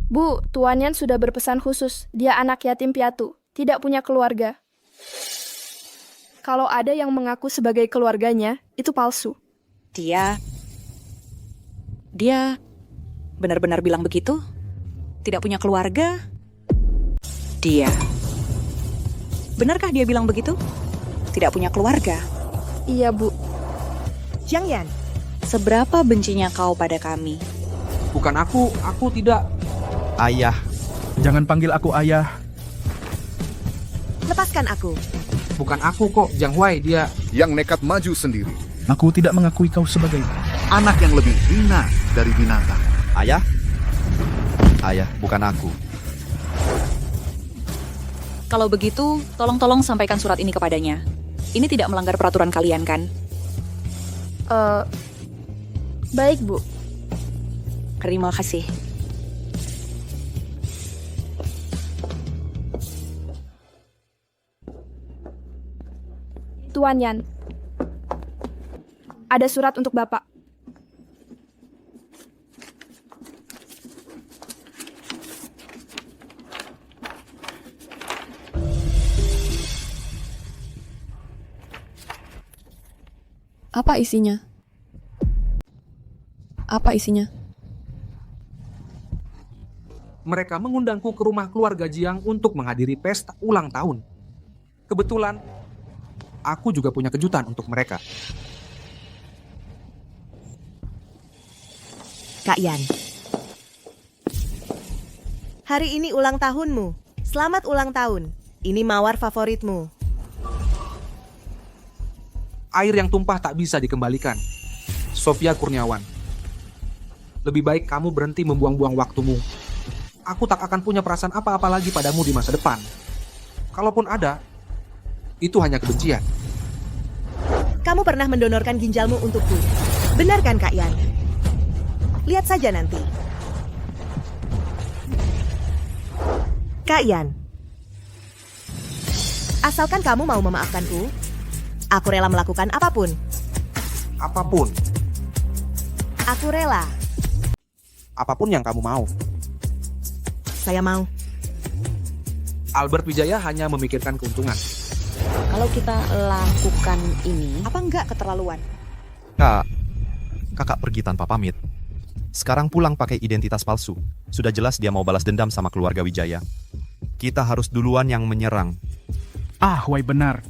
Bu, Tuan Yan sudah berpesan khusus. Dia anak yatim piatu, tidak punya keluarga. Kalau ada yang mengaku sebagai keluarganya, itu palsu. Dia benar-benar bilang begitu? Tidak punya keluarga? Dia. Benarkah dia bilang begitu? Tidak punya keluarga? Iya, Bu. Jiang Yan, seberapa bencinya kau pada kami? Bukan aku tidak. Ayah. Jangan panggil aku ayah. lepaskan aku. Bukan aku kok, Jiang Huai, dia... Yang nekat maju sendiri. Aku tidak mengakui kau sebagai... Anak yang lebih hina dari binatang. Ayah? Ayah, bukan aku. Kalau begitu, tolong sampaikan surat ini kepadanya. Ini tidak melanggar peraturan kalian, kan? Baik, Bu. Terima kasih. Tuan Yan, ada surat untuk Bapak. Apa isinya? Apa isinya? Mereka mengundangku ke rumah keluarga Jiang untuk menghadiri pesta ulang tahun. Kebetulan, aku juga punya kejutan untuk mereka. Kak Yan, hari ini ulang tahunmu. Selamat ulang tahun. Ini mawar favoritmu. Air yang tumpah tak bisa dikembalikan. Sofia Kurniawan. Lebih baik kamu berhenti membuang-buang waktumu. Aku tak akan punya perasaan apa-apa lagi padamu di masa depan. Kalaupun ada, itu hanya kebencian. Kamu pernah mendonorkan ginjalmu untukku. Benar kan, Kak Yan? Lihat saja nanti. Kak Yan, asalkan kamu mau memaafkanku, aku rela melakukan apapun. Apapun. Aku rela. Apapun yang kamu mau. Saya mau. Albert Wijaya hanya memikirkan keuntungan. Kalau kita lakukan ini... Apa enggak keterlaluan? Kak, kakak pergi tanpa pamit. Sekarang pulang pakai identitas palsu. Sudah jelas dia mau balas dendam sama keluarga Wijaya. Kita harus duluan yang menyerang. Wai benar.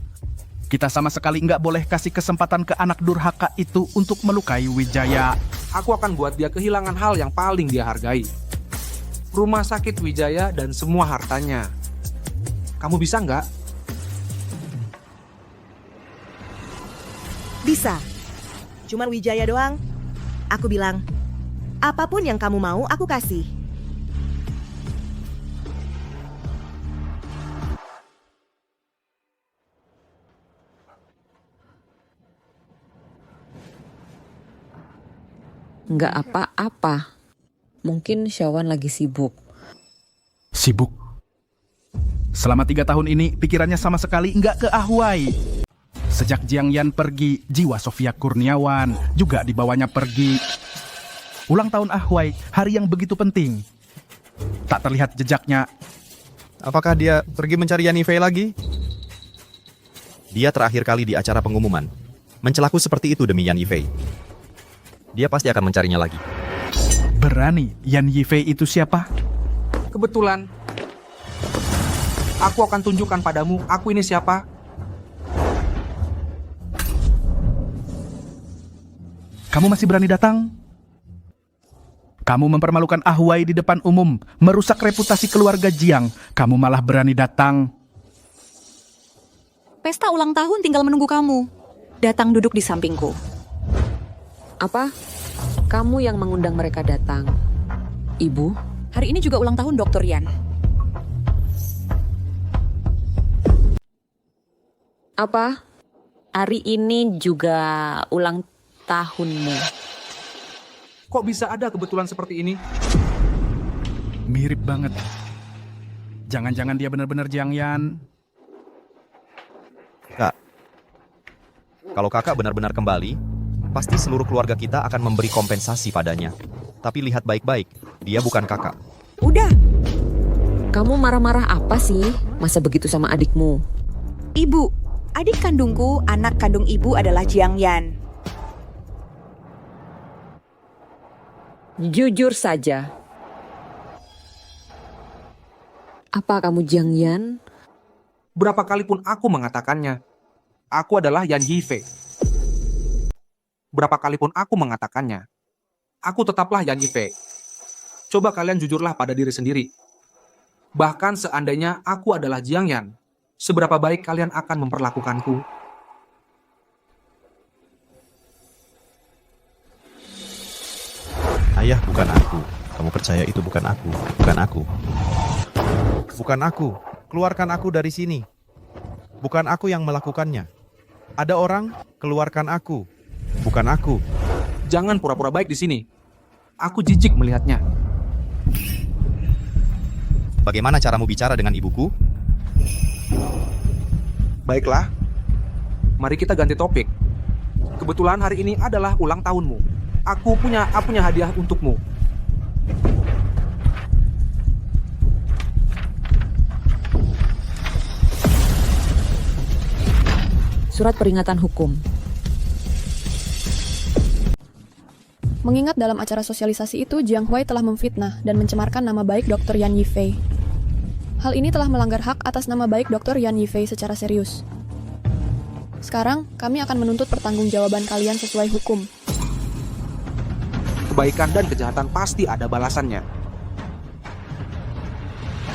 Kita sama sekali nggak boleh kasih kesempatan ke anak durhaka itu untuk melukai Wijaya. Aku akan buat dia kehilangan hal yang paling dia hargai. Rumah sakit Wijaya dan semua hartanya. Kamu bisa nggak? Bisa. Cuman Wijaya doang. Aku bilang, apapun yang kamu mau, aku kasih. Nggak apa-apa. Mungkin Syawan lagi sibuk. Sibuk? Selama 3 tahun ini, pikirannya sama sekali nggak ke Ahwai. Sejak Jiang Yan pergi, jiwa Sofia Kurniawan juga dibawanya pergi. Ulang tahun Ahwai, hari yang begitu penting. Tak terlihat jejaknya. Apakah dia pergi mencari Yan Yifei lagi? Dia terakhir kali di acara pengumuman. Mencelaku seperti itu demi Yan Yifei. Dia pasti akan mencarinya lagi. Berani, Yan Yifei itu siapa? Kebetulan. Aku akan tunjukkan padamu, aku ini siapa. Kamu masih berani datang? Kamu mempermalukan Ahwai di depan umum, merusak reputasi keluarga Jiang. Kamu malah berani datang. Pesta ulang tahun tinggal menunggu kamu. Datang duduk di sampingku. Apa? Kamu yang mengundang mereka datang. Ibu? Hari ini juga ulang tahun Dr. Yan. Apa? Hari ini juga ulang tahunmu. Kok bisa ada kebetulan seperti ini? Mirip banget. Jangan-jangan dia benar-benar Jiang Yan. Kak, kalau kakak benar-benar kembali, pasti seluruh keluarga kita akan memberi kompensasi padanya. Tapi lihat baik-baik, dia bukan kakak. Udah. Kamu marah-marah apa sih? Masa begitu sama adikmu? Ibu, adik kandungku, anak kandung ibu adalah Jiang Yan. Jujur saja. Apa kamu Jiang Yan? Berapa kali pun aku mengatakannya. Aku adalah Yan Yifei. Berapa kali pun aku mengatakannya. Aku tetaplah Yan Yifei. Coba kalian jujurlah pada diri sendiri. Bahkan seandainya aku adalah Jiang Yan, seberapa baik kalian akan memperlakukanku? Ayah, bukan aku. Kamu percaya itu bukan aku. Bukan aku. Bukan aku. Keluarkan aku dari sini. Bukan aku yang melakukannya. Ada orang, keluarkan aku. Bukan aku. Jangan pura-pura baik di sini. Aku jijik melihatnya. Bagaimana caramu bicara dengan ibuku? Baiklah. Mari kita ganti topik. Kebetulan hari ini adalah ulang tahunmu. Aku punya hadiah untukmu. Surat peringatan hukum. Mengingat dalam acara sosialisasi itu, Jiang Huai telah memfitnah dan mencemarkan nama baik Dr. Yan Yifei. Hal ini telah melanggar hak atas nama baik Dr. Yan Yifei secara serius. Sekarang, kami akan menuntut pertanggungjawaban kalian sesuai hukum. Kebaikan dan kejahatan pasti ada balasannya.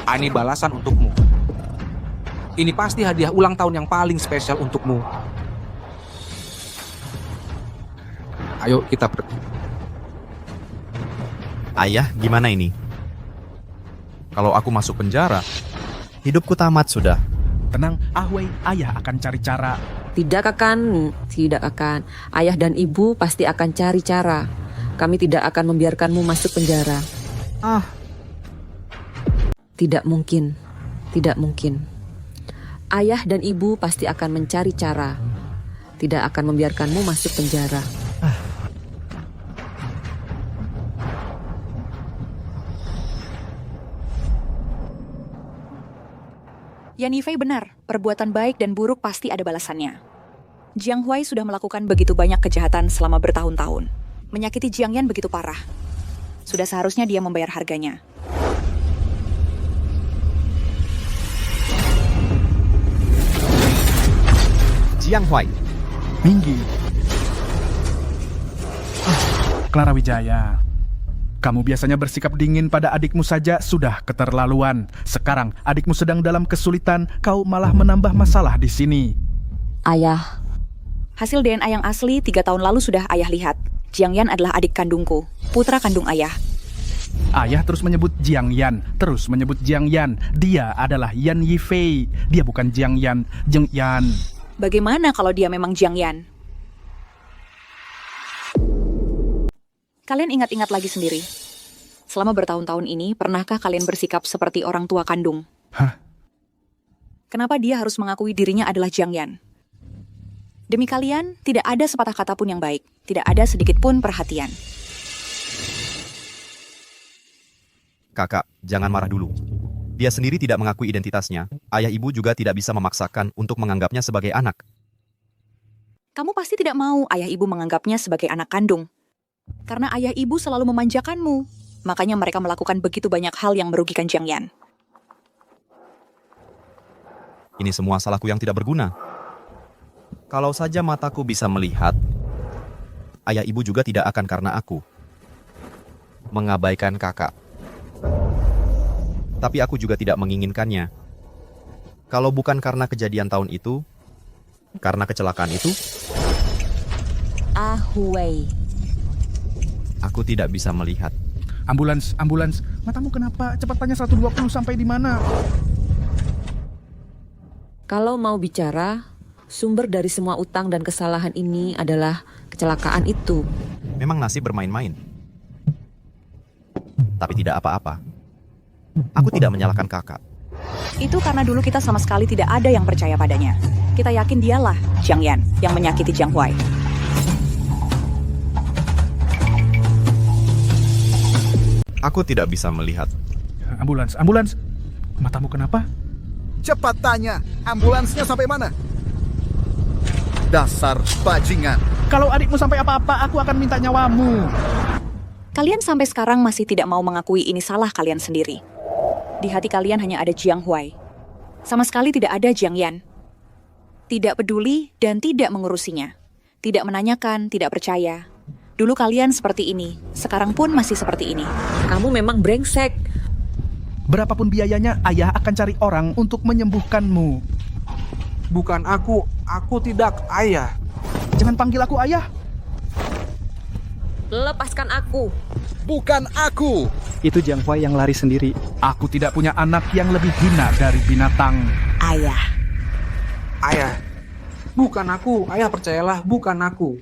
Ini balasan untukmu. Ini pasti hadiah ulang tahun yang paling spesial untukmu. Ayo kita pergi. Ayah, gimana ini? Kalau aku masuk penjara, hidupku tamat sudah. Tenang, Ahwei, ayah akan cari cara. Tidak akan. Ayah dan ibu pasti akan cari cara. Kami tidak akan membiarkanmu masuk penjara. Tidak mungkin. Ayah dan ibu pasti akan mencari cara. Tidak akan membiarkanmu masuk penjara. Yan Yifei benar, perbuatan baik dan buruk pasti ada balasannya. Jiang Huai sudah melakukan begitu banyak kejahatan selama bertahun-tahun. Menyakiti Jiang Yan begitu parah. Sudah seharusnya dia membayar harganya. Jiang Huai. Minggi. Clara Wijaya. Kamu biasanya bersikap dingin pada adikmu saja sudah keterlaluan. Sekarang adikmu sedang dalam kesulitan, kau malah menambah masalah di sini. Ayah. Hasil DNA yang asli 3 tahun lalu sudah ayah lihat. Jiang Yan adalah adik kandungku, putra kandung ayah. Ayah terus menyebut Jiang Yan, terus menyebut Jiang Yan. Dia adalah Yan Yifei. Dia bukan Jiang Yan, Jiang Yan. Bagaimana kalau dia memang Jiang Yan? Kalian ingat-ingat lagi sendiri. Selama bertahun-tahun ini, pernahkah kalian bersikap seperti orang tua kandung? Hah? Kenapa dia harus mengakui dirinya adalah Jiang Yan? Demi kalian, tidak ada sepatah kata pun yang baik. Tidak ada sedikit pun perhatian. Kakak, jangan marah dulu. Dia sendiri tidak mengakui identitasnya. Ayah ibu juga tidak bisa memaksakan untuk menganggapnya sebagai anak. Kamu pasti tidak mau ayah ibu menganggapnya sebagai anak kandung. Karena ayah ibu selalu memanjakanmu. Makanya mereka melakukan begitu banyak hal yang merugikan Jiang Yan. Ini semua salahku yang tidak berguna. Kalau saja mataku bisa melihat, ayah ibu juga tidak akan karena aku mengabaikan kakak. Tapi aku juga tidak menginginkannya. Kalau bukan karena kejadian tahun itu, karena kecelakaan itu, Huai. Aku tidak bisa melihat. Ambulans, ambulans. Matamu kenapa? Cepat tanya 120 sampai di mana? Kalau mau bicara, sumber dari semua utang dan kesalahan ini adalah kecelakaan itu. Memang nasib bermain-main. Tapi tidak apa-apa. Aku tidak menyalahkan kakak. Itu karena dulu kita sama sekali tidak ada yang percaya padanya. Kita yakin dialah Jiang Yan yang menyakiti Jiang Huai. Aku tidak bisa melihat. Ambulans, ambulans. Matamu kenapa? Cepat tanya, ambulansnya sampai mana? Dasar bajingan. Kalau adikmu sampai apa-apa, aku akan minta nyawamu. Kalian sampai sekarang masih tidak mau mengakui ini salah kalian sendiri. Di hati kalian hanya ada Jiang Huai. Sama sekali tidak ada Jiang Yan. Tidak peduli dan tidak mengurusinya. Tidak menanyakan, tidak percaya. Dulu kalian seperti ini, sekarang pun masih seperti ini. Kamu memang brengsek. Berapapun biayanya, ayah akan cari orang untuk menyembuhkanmu. Bukan aku tidak ayah. Jangan panggil aku ayah. Lepaskan aku. Bukan aku. Itu Jiang Huai yang lari sendiri. Aku tidak punya anak yang lebih hina dari binatang. Ayah. Ayah. Bukan aku, ayah percayalah, bukan aku.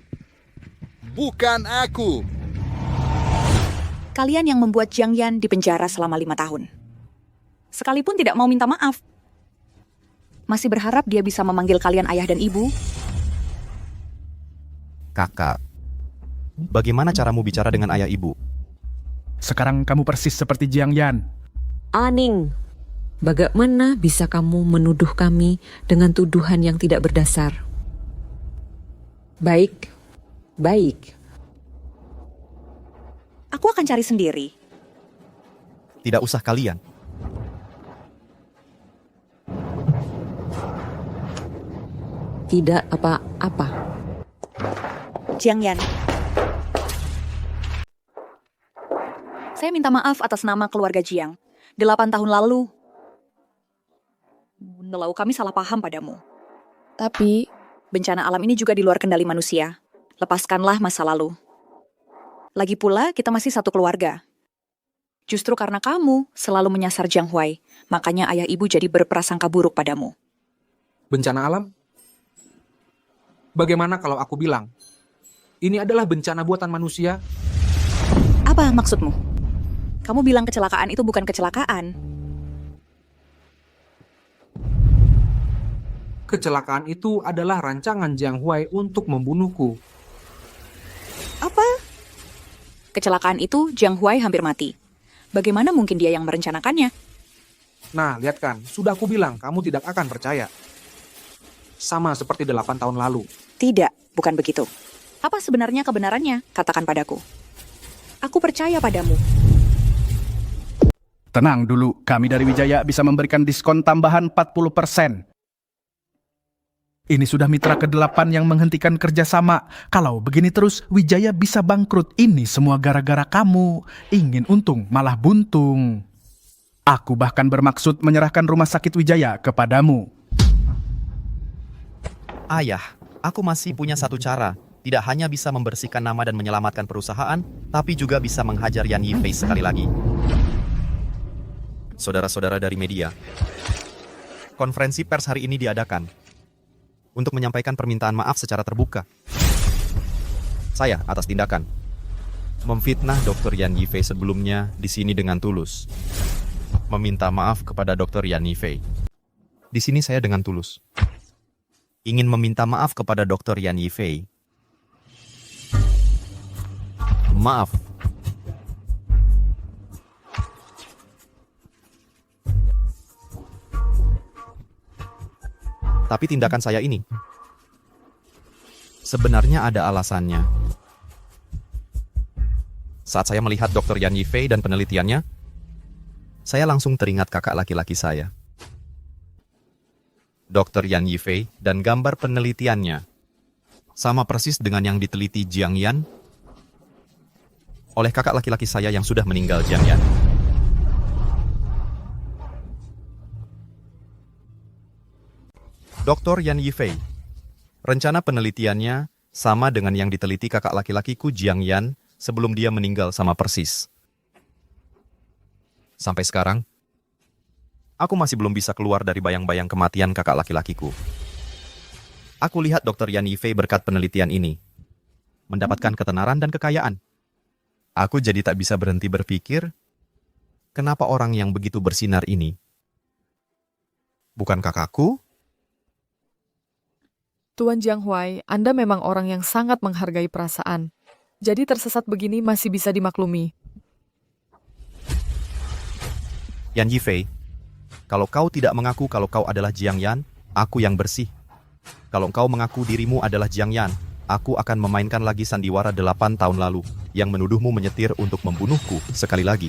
Bukan aku. Kalian yang membuat Jiang Yan dipenjara selama 5 tahun. Sekalipun tidak mau minta maaf. Masih berharap dia bisa memanggil kalian ayah dan ibu? Kakak, bagaimana caramu bicara dengan ayah ibu? Sekarang kamu persis seperti Jiang Yan. Aning, bagaimana bisa kamu menuduh kami dengan tuduhan yang tidak berdasar? Baik. Aku akan cari sendiri. Tidak usah kalian. Tidak apa-apa. Jiang Yan. Saya minta maaf atas nama keluarga Jiang. 8 tahun lalu kami salah paham padamu. Tapi bencana alam ini juga di luar kendali manusia. Lepaskanlah masa lalu. Lagi pula, kita masih satu keluarga. Justru karena kamu selalu menyasar Jiang Huai, makanya ayah ibu jadi berprasangka buruk padamu. Bencana alam? Bagaimana kalau aku bilang, ini adalah bencana buatan manusia? Apa maksudmu? Kamu bilang kecelakaan itu bukan kecelakaan. Kecelakaan itu adalah rancangan Jiang Huai untuk membunuhku. Apa? Kecelakaan itu Jiang Huai hampir mati. Bagaimana mungkin dia yang merencanakannya? Nah, lihat kan, sudah aku bilang kamu tidak akan percaya. Sama seperti 8 tahun lalu. Tidak, bukan begitu. Apa sebenarnya kebenarannya? Katakan padaku. Aku percaya padamu. Tenang dulu, kami dari Wijaya bisa memberikan diskon tambahan 40%. Ini sudah mitra ke-8 yang menghentikan kerjasama. Kalau begini terus, Wijaya bisa bangkrut. Ini semua gara-gara kamu. Ingin untung, malah buntung. Aku bahkan bermaksud menyerahkan rumah sakit Wijaya kepadamu. Ayah, aku masih punya satu cara. Tidak hanya bisa membersihkan nama dan menyelamatkan perusahaan, tapi juga bisa menghajar Yan Yifei sekali lagi. Saudara-saudara dari media, konferensi pers hari ini diadakan untuk menyampaikan permintaan maaf secara terbuka. Saya atas tindakan memfitnah Dr. Yan Yifei sebelumnya di sini dengan tulus. Meminta maaf kepada Dr. Yan Yifei. Di sini saya dengan tulus ingin meminta maaf kepada Dr. Yan Yifei. Maaf. Tapi tindakan saya ini sebenarnya ada alasannya. Saat saya melihat Dr. Yan Yifei dan penelitiannya, saya langsung teringat kakak laki-laki saya. Dr. Yan Yifei dan gambar penelitiannya sama persis dengan yang diteliti Jiang Yan oleh kakak laki-laki saya yang sudah meninggal, Jiang Yan. Dr. Yan Yifei, rencana penelitiannya sama dengan yang diteliti kakak laki-lakiku Jiang Yan sebelum dia meninggal sama persis. Sampai sekarang, aku masih belum bisa keluar dari bayang-bayang kematian kakak laki-lakiku. Aku lihat Dr. Yan Yifei berkat penelitian ini mendapatkan ketenaran dan kekayaan. Aku jadi tak bisa berhenti berpikir, kenapa orang yang begitu bersinar ini bukan kakakku? Tuan Jiang Huai, Anda memang orang yang sangat menghargai perasaan. Jadi tersesat begini masih bisa dimaklumi. Yan Yifei, kalau kau tidak mengaku kalau kau adalah Jiang Yan, aku yang bersih. Kalau kau mengaku dirimu adalah Jiang Yan, aku akan memainkan lagi sandiwara 8 tahun lalu yang menuduhmu menyetir untuk membunuhku sekali lagi.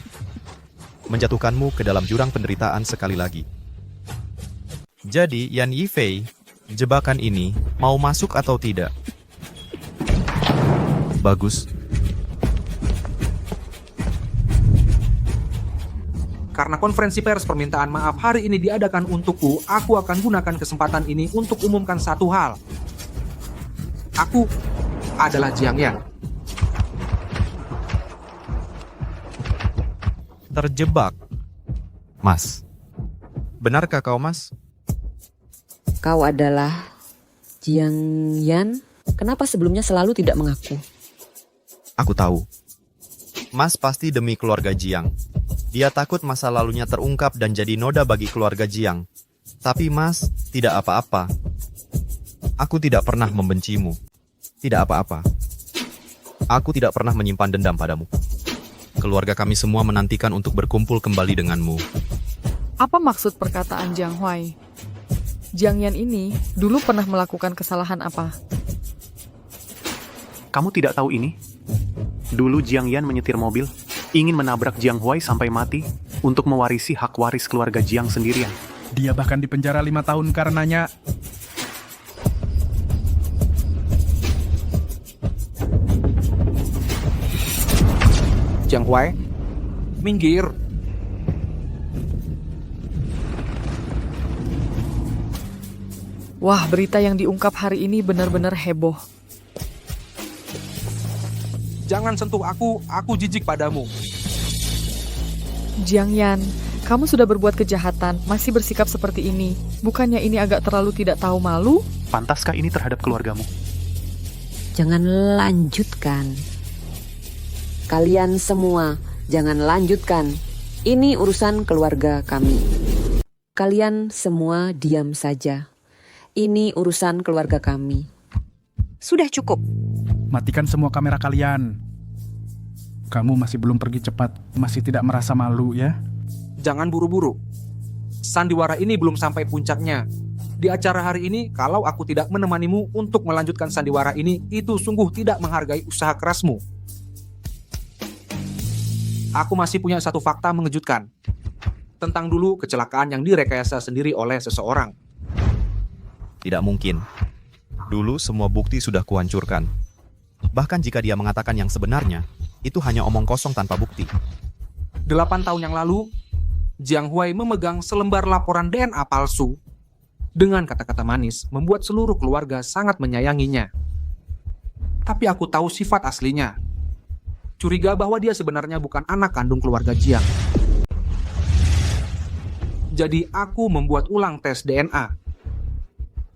Menjatuhkanmu ke dalam jurang penderitaan sekali lagi. Jadi, Yan Yifei, jebakan ini mau masuk atau tidak? Bagus. Karena konferensi pers permintaan maaf hari ini diadakan untukku, aku akan gunakan kesempatan ini untuk umumkan satu hal. Aku adalah Jiang Yan. Terjebak. Mas. Benarkah kau, Mas? Kau adalah Jiang Yan? Kenapa sebelumnya selalu tidak mengaku? Aku tahu. Mas pasti demi keluarga Jiang. Dia takut masa lalunya terungkap dan jadi noda bagi keluarga Jiang. Tapi Mas, tidak apa-apa. Aku tidak pernah membencimu. Tidak apa-apa. Aku tidak pernah menyimpan dendam padamu. Keluarga kami semua menantikan untuk berkumpul kembali denganmu. Apa maksud perkataan Jiang Huai? Jiang Yan ini dulu pernah melakukan kesalahan apa? Kamu tidak tahu ini? Dulu Jiang Yan menyetir mobil, ingin menabrak Jiang Huai sampai mati untuk mewarisi hak waris keluarga Jiang sendirian. Dia bahkan dipenjara 5 tahun karenanya. Jiang Huai, minggir. Wah, berita yang diungkap hari ini benar-benar heboh. Jangan sentuh aku jijik padamu. Jiang Yan, kamu sudah berbuat kejahatan, masih bersikap seperti ini. Bukannya ini agak terlalu tidak tahu malu? Pantaskah ini terhadap keluargamu? Jangan lanjutkan. Kalian semua, jangan lanjutkan. Ini urusan keluarga kami. Kalian semua diam saja. Ini urusan keluarga kami. Sudah cukup. Matikan semua kamera kalian. Kamu masih belum pergi cepat, masih tidak merasa malu ya? Jangan buru-buru. Sandiwara ini belum sampai puncaknya. Di acara hari ini, kalau aku tidak menemanimu untuk melanjutkan sandiwara ini, itu sungguh tidak menghargai usaha kerasmu. Aku masih punya satu fakta mengejutkan. Tentang dulu kecelakaan yang direkayasa sendiri oleh seseorang. Tidak mungkin. Dulu semua bukti sudah kuhancurkan. Bahkan jika dia mengatakan yang sebenarnya, itu hanya omong kosong tanpa bukti. 8 tahun yang lalu, Jiang Huai memegang selembar laporan DNA palsu. Dengan kata-kata manis, membuat seluruh keluarga sangat menyayanginya. Tapi aku tahu sifat aslinya. Curiga bahwa dia sebenarnya bukan anak kandung keluarga Jiang. Jadi aku membuat ulang tes DNA.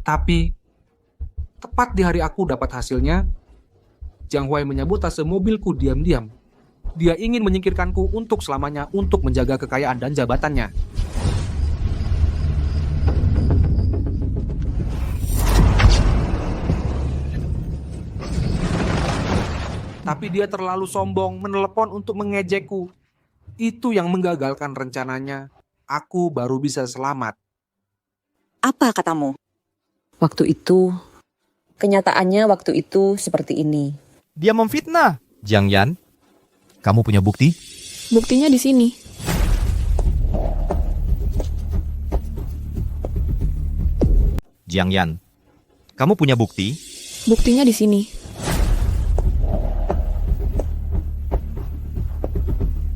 Tapi, tepat di hari aku dapat hasilnya, Jiang Huai menyabotase mobilku diam-diam. Dia ingin menyingkirkanku untuk selamanya untuk menjaga kekayaan dan jabatannya. Tapi dia terlalu sombong menelepon untuk mengejekku. Itu yang menggagalkan rencananya. Aku baru bisa selamat. Apa katamu? Waktu itu, kenyataannya waktu itu seperti ini. Dia memfitnah. Jiang Yan, kamu punya bukti? Buktinya di sini. Jiang Yan, kamu punya bukti? Buktinya di sini.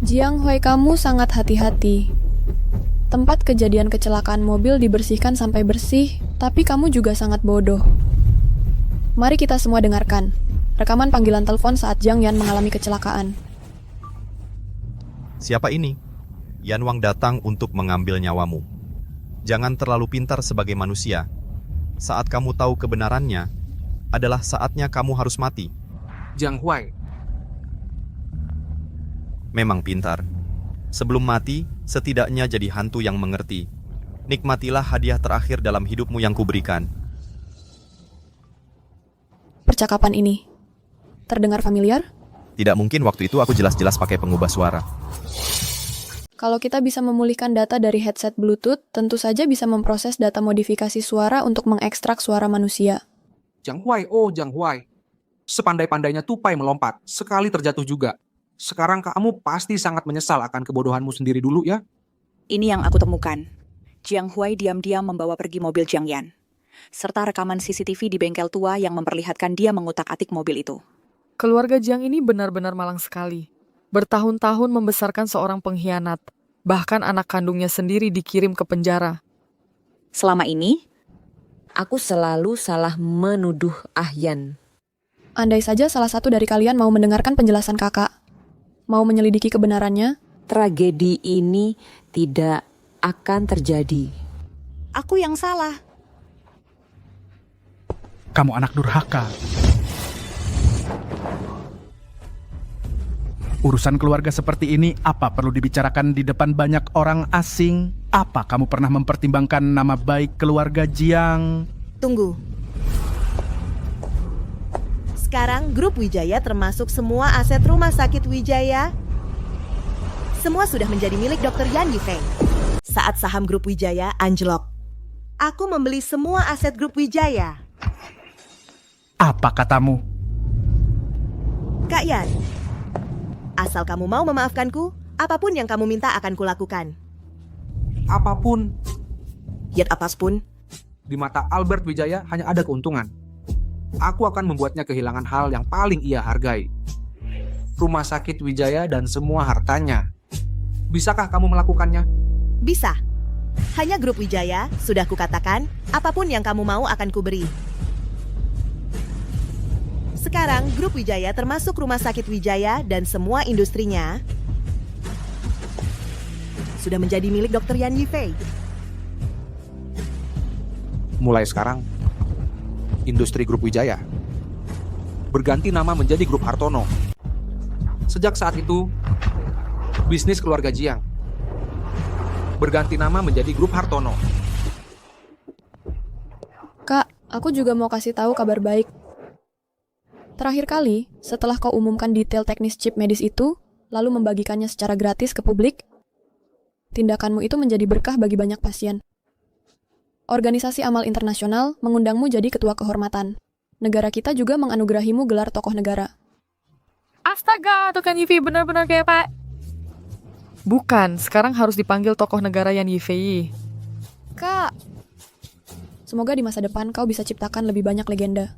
Jiang Huai, kamu sangat hati-hati. Tempat kejadian kecelakaan mobil dibersihkan sampai bersih, tapi kamu juga sangat bodoh. Mari kita semua dengarkan rekaman panggilan telepon saat Jiang Yan mengalami kecelakaan. Siapa ini? Yan Wang datang untuk mengambil nyawamu. Jangan terlalu pintar sebagai manusia. Saat kamu tahu kebenarannya, adalah saatnya kamu harus mati. Jiang Huai. Memang pintar. Sebelum mati, setidaknya jadi hantu yang mengerti. Nikmatilah hadiah terakhir dalam hidupmu yang kuberikan. Percakapan ini terdengar familiar? Tidak mungkin, waktu itu aku jelas-jelas pakai pengubah suara. Kalau kita bisa memulihkan data dari headset Bluetooth, tentu saja bisa memproses data modifikasi suara untuk mengekstrak suara manusia. Jiang Huai, oh Jiang Huai. Sepandai-pandainya tupai melompat, sekali terjatuh juga. Sekarang kamu pasti sangat menyesal akan kebodohanmu sendiri dulu ya? Ini yang aku temukan. Jiang Huai diam-diam membawa pergi mobil Jiang Yan, serta rekaman CCTV di bengkel tua yang memperlihatkan dia mengutak-atik mobil itu. Keluarga Jiang ini benar-benar malang sekali. Bertahun-tahun membesarkan seorang pengkhianat. Bahkan anak kandungnya sendiri dikirim ke penjara. Selama ini, aku selalu salah menuduh Ahyan. Andai saja salah satu dari kalian mau mendengarkan penjelasan kakak, mau menyelidiki kebenarannya, tragedi ini tidak akan terjadi. Aku yang salah. Kamu anak durhaka. Urusan keluarga seperti ini, apa perlu dibicarakan di depan banyak orang asing? Apa kamu pernah mempertimbangkan nama baik keluarga Jiang? Tunggu. Sekarang grup Wijaya termasuk semua aset rumah sakit Wijaya. Semua sudah menjadi milik Dr. Yan Yifei. Saat saham grup Wijaya anjlok, aku membeli semua aset grup Wijaya. Apa katamu? Kak Yan, asal kamu mau memaafkanku, apapun yang kamu minta akan kulakukan. Apapun? Yat apapun? Di mata Albert Wijaya hanya ada keuntungan. Aku akan membuatnya kehilangan hal yang paling ia hargai. Rumah sakit Wijaya dan semua hartanya. Bisakah kamu melakukannya? Bisa. Hanya grup Wijaya, sudah kukatakan, apapun yang kamu mau akan kuberi. Sekarang grup Wijaya termasuk rumah sakit Wijaya dan semua industrinya sudah menjadi milik Dr. Yan Yifei. Mulai sekarang, industri grup Wijaya berganti nama menjadi grup Hartono. Sejak saat itu, bisnis keluarga Jiang berganti nama menjadi grup Hartono. Kak, aku juga mau kasih tahu kabar baik. Terakhir kali, setelah kau umumkan detail teknis chip medis itu, lalu membagikannya secara gratis ke publik, tindakanmu itu menjadi berkah bagi banyak pasien. Organisasi Amal Internasional mengundangmu jadi ketua kehormatan. Negara kita juga menganugerahimu gelar tokoh negara. Astaga, Tuan Yifei benar-benar kayak Pak. Bukan, sekarang harus dipanggil tokoh negara Yan Yifei. Kak, semoga di masa depan kau bisa ciptakan lebih banyak legenda.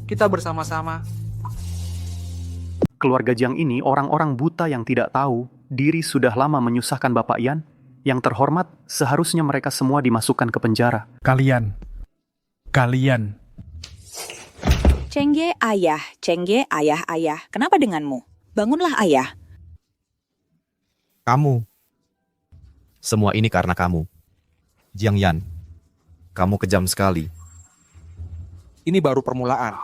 Kita bersama-sama. Keluarga Jiang ini orang-orang buta yang tidak tahu diri sudah lama menyusahkan Bapak Yan. Yang terhormat, seharusnya mereka semua dimasukkan ke penjara. Kalian. Cengge ayah. Kenapa denganmu? Bangunlah ayah. Kamu. Semua ini karena kamu. Jiang Yan, kamu kejam sekali. Ini baru permulaan.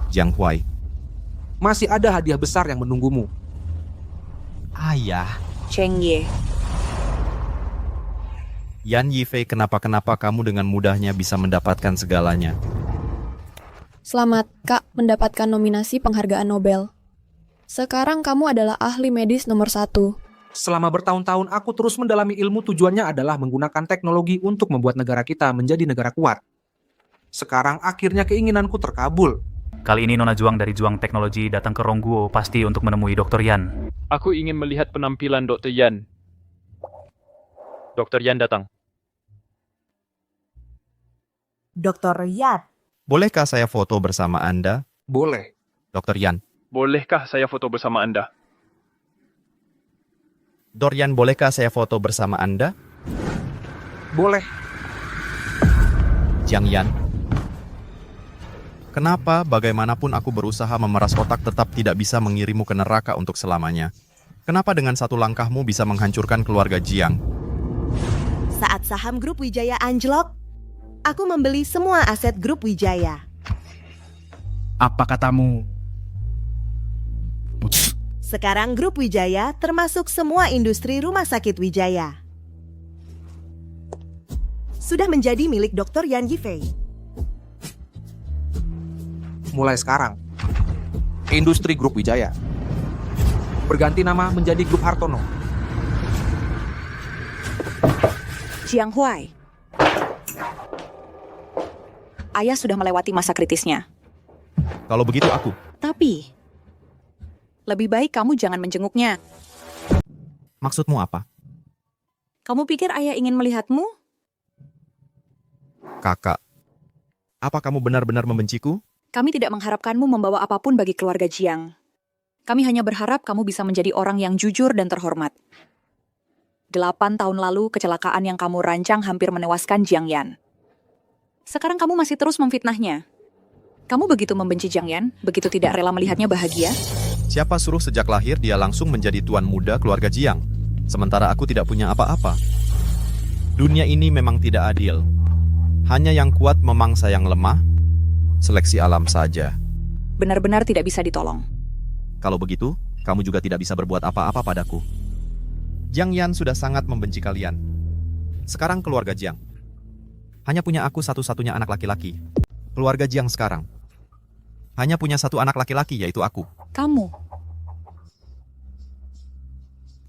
Jiang Huai. Masih ada hadiah besar yang menunggumu. Ayah. Cengge. Yan Yifei, kenapa kamu dengan mudahnya bisa mendapatkan segalanya? Selamat, Kak, mendapatkan nominasi penghargaan Nobel. Sekarang kamu adalah ahli medis nomor 1. Selama bertahun-tahun aku terus mendalami ilmu, tujuannya adalah menggunakan teknologi untuk membuat negara kita menjadi negara kuat. Sekarang akhirnya keinginanku terkabul. Kali ini Nona Juang dari Juang Teknologi datang ke Rongguo pasti untuk menemui Dr. Yan. Aku ingin melihat penampilan Dr. Yan. Dr. Yan datang. Dr. Yan. Bolehkah saya foto bersama Anda? Boleh. Dr. Yan. Bolehkah saya foto bersama Anda? Dorian, bolehkah saya foto bersama Anda? Boleh. Jiang Yan. Kenapa bagaimanapun aku berusaha memeras otak tetap tidak bisa mengirimmu ke neraka untuk selamanya? Kenapa dengan satu langkahmu bisa menghancurkan keluarga Jiang? Saat saham grup Wijaya anjlok, aku membeli semua aset grup Wijaya. Apa katamu? Sekarang grup Wijaya termasuk semua industri rumah sakit Wijaya. Sudah menjadi milik Dr. Yan Yifei. Mulai sekarang, industri grup Wijaya berganti nama menjadi grup Hartono. Jiang Huai. Ayah sudah melewati masa kritisnya. Kalau begitu aku. Tapi, lebih baik kamu jangan menjenguknya. Maksudmu apa? Kamu pikir ayah ingin melihatmu? Kakak, apa kamu benar-benar membenciku? Kami tidak mengharapkanmu membawa apapun bagi keluarga Jiang. Kami hanya berharap kamu bisa menjadi orang yang jujur dan terhormat. 8 tahun lalu, kecelakaan yang kamu rancang hampir menewaskan Jiang Yan. Sekarang kamu masih terus memfitnahnya. Kamu begitu membenci Jiang Yan, begitu tidak rela melihatnya bahagia? Siapa suruh sejak lahir dia langsung menjadi tuan muda keluarga Jiang, sementara aku tidak punya apa-apa. Dunia ini memang tidak adil. Hanya yang kuat memangsa yang lemah, seleksi alam saja. Benar-benar tidak bisa ditolong. Kalau begitu, kamu juga tidak bisa berbuat apa-apa padaku. Jiang Yan sudah sangat membenci kalian. Sekarang keluarga Jiang hanya punya aku satu-satunya anak laki-laki. Keluarga Jiang sekarang hanya punya satu anak laki-laki, yaitu aku. Kamu.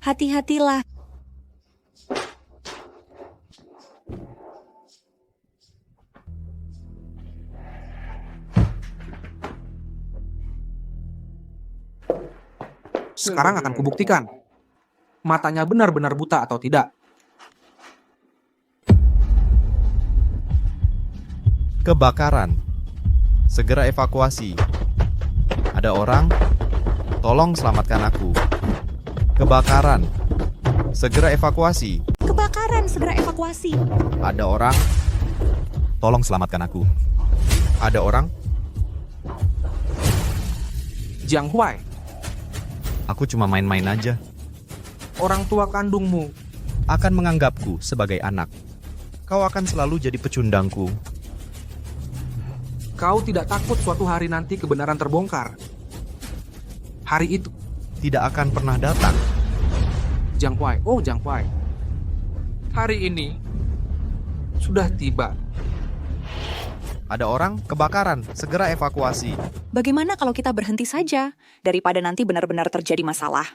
Hati-hatilah. Sekarang akan kubuktikan. Matanya benar-benar buta atau tidak. Kebakaran. Segera evakuasi. Ada orang? Tolong selamatkan aku. Kebakaran. Segera evakuasi. Kebakaran, segera evakuasi. Ada orang? Tolong selamatkan aku. Ada orang? Jiang Huai. Aku cuma main-main aja. Orang tua kandungmu akan menganggapku sebagai anak. Kau akan selalu jadi pecundangku. Kau tidak takut suatu hari nanti kebenaran terbongkar? Hari itu tidak akan pernah datang. Jiang Huai, oh Jiang Huai. Hari ini sudah tiba. Ada orang? Kebakaran, segera evakuasi. Bagaimana kalau kita berhenti saja, daripada nanti benar-benar terjadi masalah?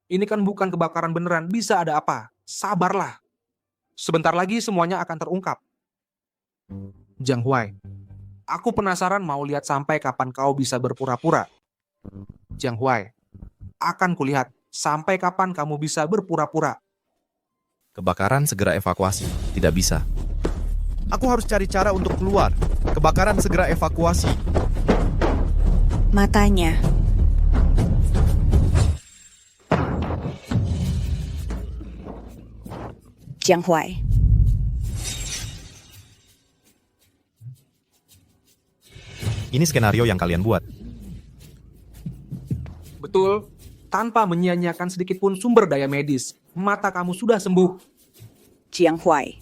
Ini kan bukan kebakaran beneran, bisa ada apa? Sabarlah. Sebentar lagi semuanya akan terungkap. Jiang Huai, aku penasaran mau lihat sampai kapan kau bisa berpura-pura. Jiang Huai, akan kulihat sampai kapan kamu bisa berpura-pura. Kebakaran segera evakuasi. Tidak bisa. Aku harus cari cara untuk keluar. Kebakaran segera evakuasi. Matanya. Jiang Huai. Ini skenario yang kalian buat. Betul, tanpa menyia-nyiakan sedikit pun sumber daya medis, mata kamu sudah sembuh. Jiang Huai.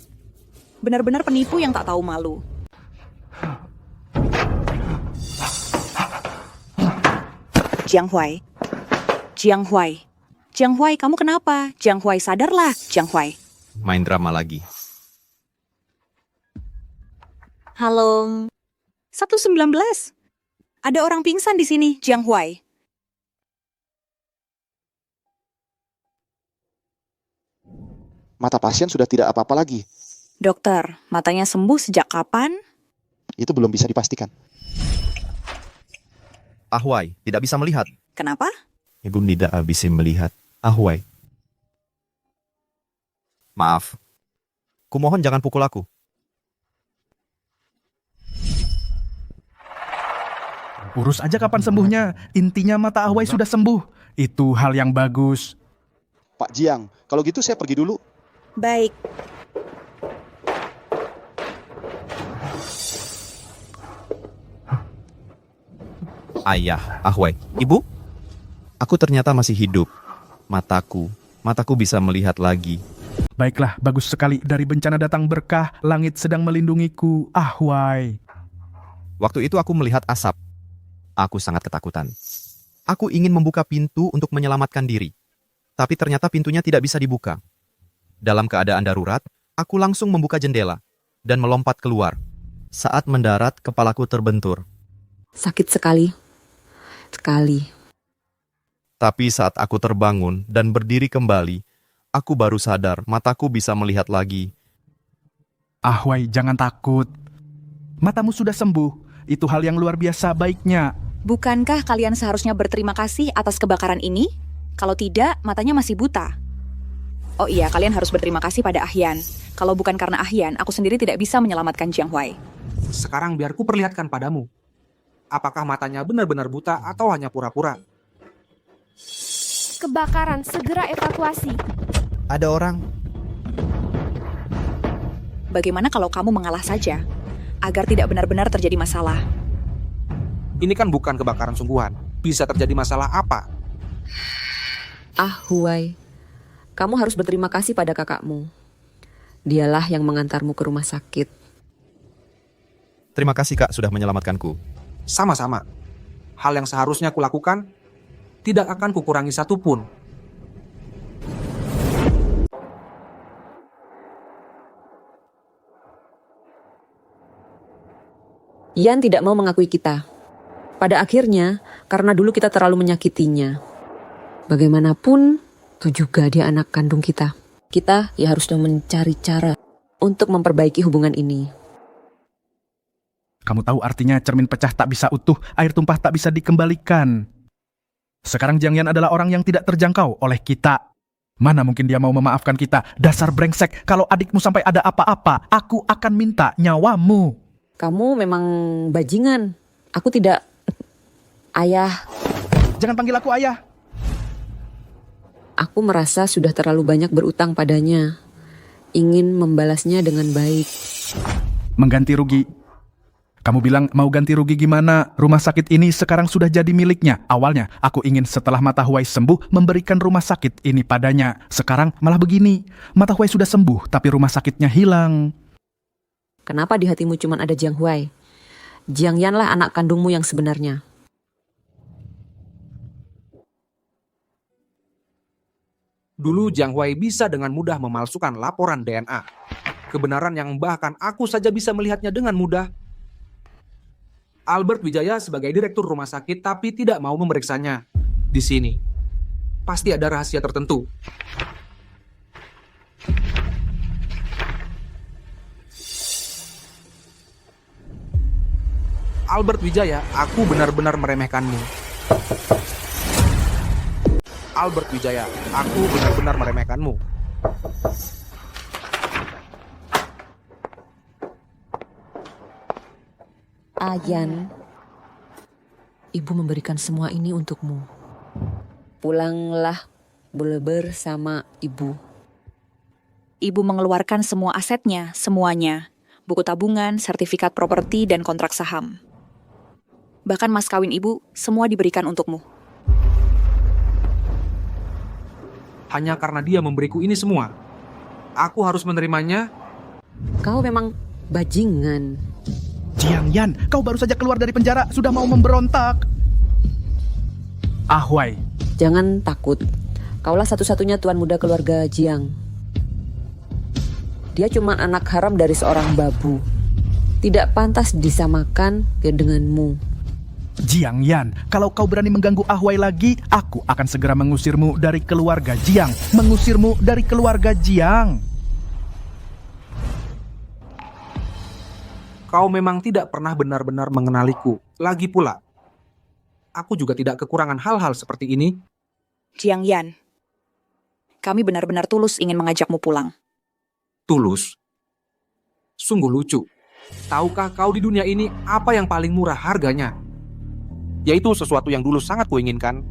Benar-benar penipu yang tak tahu malu. Jiang Huai. Jiang Huai. Jiang Huai, kamu kenapa? Jiang Huai, sadarlah, Jiang Huai. Main drama lagi. Halo. 119. Ada orang pingsan di sini, Jiang Huai. Mata pasien sudah tidak apa-apa lagi. Dokter, matanya sembuh sejak kapan? Itu belum bisa dipastikan. Ahuai, tidak bisa melihat. Kenapa? Ibu tidak bisa melihat. Ahuai. Maaf. Kumohon jangan pukul aku. Urus aja kapan sembuhnya. Intinya mata Ahuai sudah sembuh. Itu hal yang bagus. Pak Jiang, kalau gitu saya pergi dulu. Baik. Ayah, Ahuai. Ibu? Aku ternyata masih hidup. Mataku bisa melihat lagi. Baiklah, bagus sekali. Dari bencana datang berkah, langit sedang melindungiku. Ahuai. Waktu itu aku melihat asap. Aku sangat ketakutan. Aku ingin membuka pintu untuk menyelamatkan diri. Tapi ternyata pintunya tidak bisa dibuka. Dalam keadaan darurat, aku langsung membuka jendela dan melompat keluar. Saat mendarat, kepalaku terbentur. Sakit sekali. Sekali. Tapi saat aku terbangun dan berdiri kembali, aku baru sadar mataku bisa melihat lagi. Ahuai, jangan takut. Matamu sudah sembuh. Itu hal yang luar biasa baiknya. Bukankah kalian seharusnya berterima kasih atas kebakaran ini? Kalau tidak, matanya masih buta. Oh iya, kalian harus berterima kasih pada Ahyan. Kalau bukan karena Ahyan, aku sendiri tidak bisa menyelamatkan Jiang Huai. Sekarang biar ku perlihatkan padamu. Apakah matanya benar-benar buta atau hanya pura-pura? Kebakaran, segera evakuasi. Ada orang. Bagaimana kalau kamu mengalah saja, agar tidak benar-benar terjadi masalah? Ini kan bukan kebakaran sungguhan. Bisa terjadi masalah apa? Huai, kamu harus berterima kasih pada kakakmu. Dialah yang mengantarmu ke rumah sakit. Terima kasih, Kak, sudah menyelamatkanku. Sama-sama. Hal yang seharusnya kulakukan tidak akan kukurangi satupun. Yan tidak mau mengakui kita. Pada akhirnya, karena dulu kita terlalu menyakitinya. Bagaimanapun, itu juga dia anak kandung kita. Kita ya harus mencari cara untuk memperbaiki hubungan ini. Kamu tahu artinya cermin pecah tak bisa utuh, air tumpah tak bisa dikembalikan. Sekarang Jiang Yan adalah orang yang tidak terjangkau oleh kita. Mana mungkin dia mau memaafkan kita? Dasar brengsek, kalau adikmu sampai ada apa-apa, aku akan minta nyawamu. Kamu memang bajingan. Aku tidak... Ayah. Jangan panggil aku ayah. Aku merasa sudah terlalu banyak berutang padanya. Ingin membalasnya dengan baik. Mengganti rugi. Kamu bilang mau ganti rugi gimana? Rumah sakit ini sekarang sudah jadi miliknya. Awalnya aku ingin setelah mata Huai sembuh memberikan rumah sakit ini padanya. Sekarang malah begini. Mata Huai sudah sembuh tapi rumah sakitnya hilang. Kenapa di hatimu cuma ada Jiang Huai? Jiang Yanlah anak kandungmu yang sebenarnya. Dulu Jiang Huai bisa dengan mudah memalsukan laporan DNA. Kebenaran yang bahkan aku saja bisa melihatnya dengan mudah. Albert Wijaya sebagai direktur rumah sakit tapi tidak mau memeriksanya. Di sini, pasti ada rahasia tertentu. Albert Wijaya, aku benar-benar meremehkanmu. Albert Wijaya, aku benar-benar meremehkanmu. Yan, ibu memberikan semua ini untukmu. Pulanglah bersama ibu. Ibu mengeluarkan semua asetnya, semuanya. Buku tabungan, sertifikat properti, dan kontrak saham. Bahkan mas kawin ibu, semua diberikan untukmu. Hanya karena dia memberiku ini semua, aku harus menerimanya. Kau memang bajingan. Jiang Yan, kau baru saja keluar dari penjara, sudah mau memberontak. Huai. Jangan takut. Kaulah satu-satunya tuan muda keluarga Jiang. Dia cuma anak haram dari seorang babu. Tidak pantas disamakan denganmu. Jiang Yan, kalau kau berani mengganggu Huai lagi, aku akan segera mengusirmu dari keluarga Jiang. Mengusirmu dari keluarga Jiang. Kau memang tidak pernah benar-benar mengenaliku. Lagi pula, aku juga tidak kekurangan hal-hal seperti ini. Jiang Yan, kami benar-benar tulus ingin mengajakmu pulang. Tulus? Sungguh lucu. Tahukah kau di dunia ini apa yang paling murah harganya? Yaitu sesuatu yang dulu sangat kuinginkan,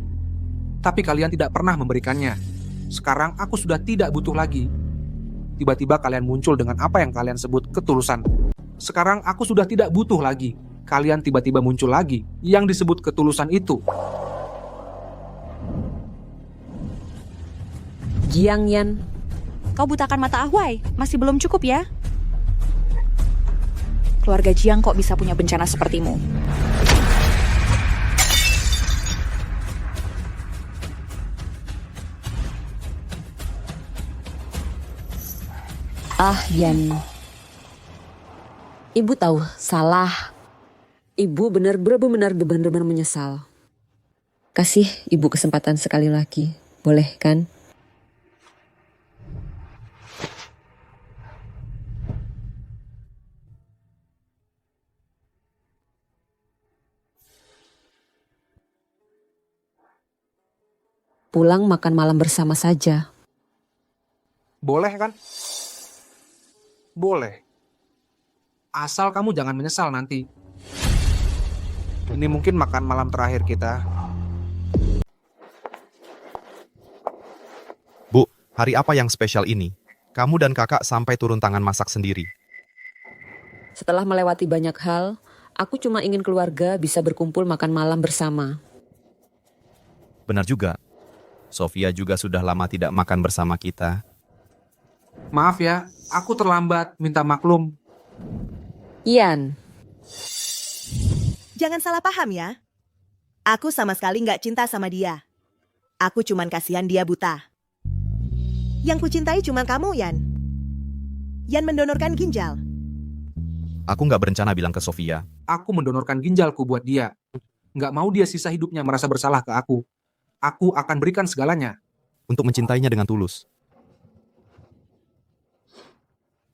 tapi kalian tidak pernah memberikannya. Sekarang aku sudah tidak butuh lagi. Tiba-tiba kalian muncul dengan apa yang kalian sebut ketulusan. Sekarang aku sudah tidak butuh lagi. Kalian tiba-tiba muncul lagi yang disebut ketulusan itu. Jiang Yan, kau butakan mata Huai, masih belum cukup ya? Keluarga Jiang kok bisa punya bencana sepertimu? Yan. Ibu tahu salah. Ibu benar-benar menyesal. Kasih ibu kesempatan sekali lagi. Boleh kan? Pulang makan malam bersama saja. Boleh kan? Boleh. Asal kamu jangan menyesal nanti. Ini mungkin makan malam terakhir kita. Bu, hari apa yang spesial ini? Kamu dan kakak sampai turun tangan masak sendiri. Setelah melewati banyak hal, aku cuma ingin keluarga bisa berkumpul makan malam bersama. Benar juga. Sofia juga sudah lama tidak makan bersama kita. Maaf ya, aku terlambat, minta maklum. Yan. Jangan salah paham ya. Aku sama sekali nggak cinta sama dia. Aku cuman kasihan dia buta. Yang kucintai cuma kamu, Yan. Yan mendonorkan ginjal. Aku nggak berencana bilang ke Sofia. Aku mendonorkan ginjalku buat dia. Nggak mau dia sisa hidupnya merasa bersalah ke aku. Aku akan berikan segalanya. Untuk mencintainya dengan tulus.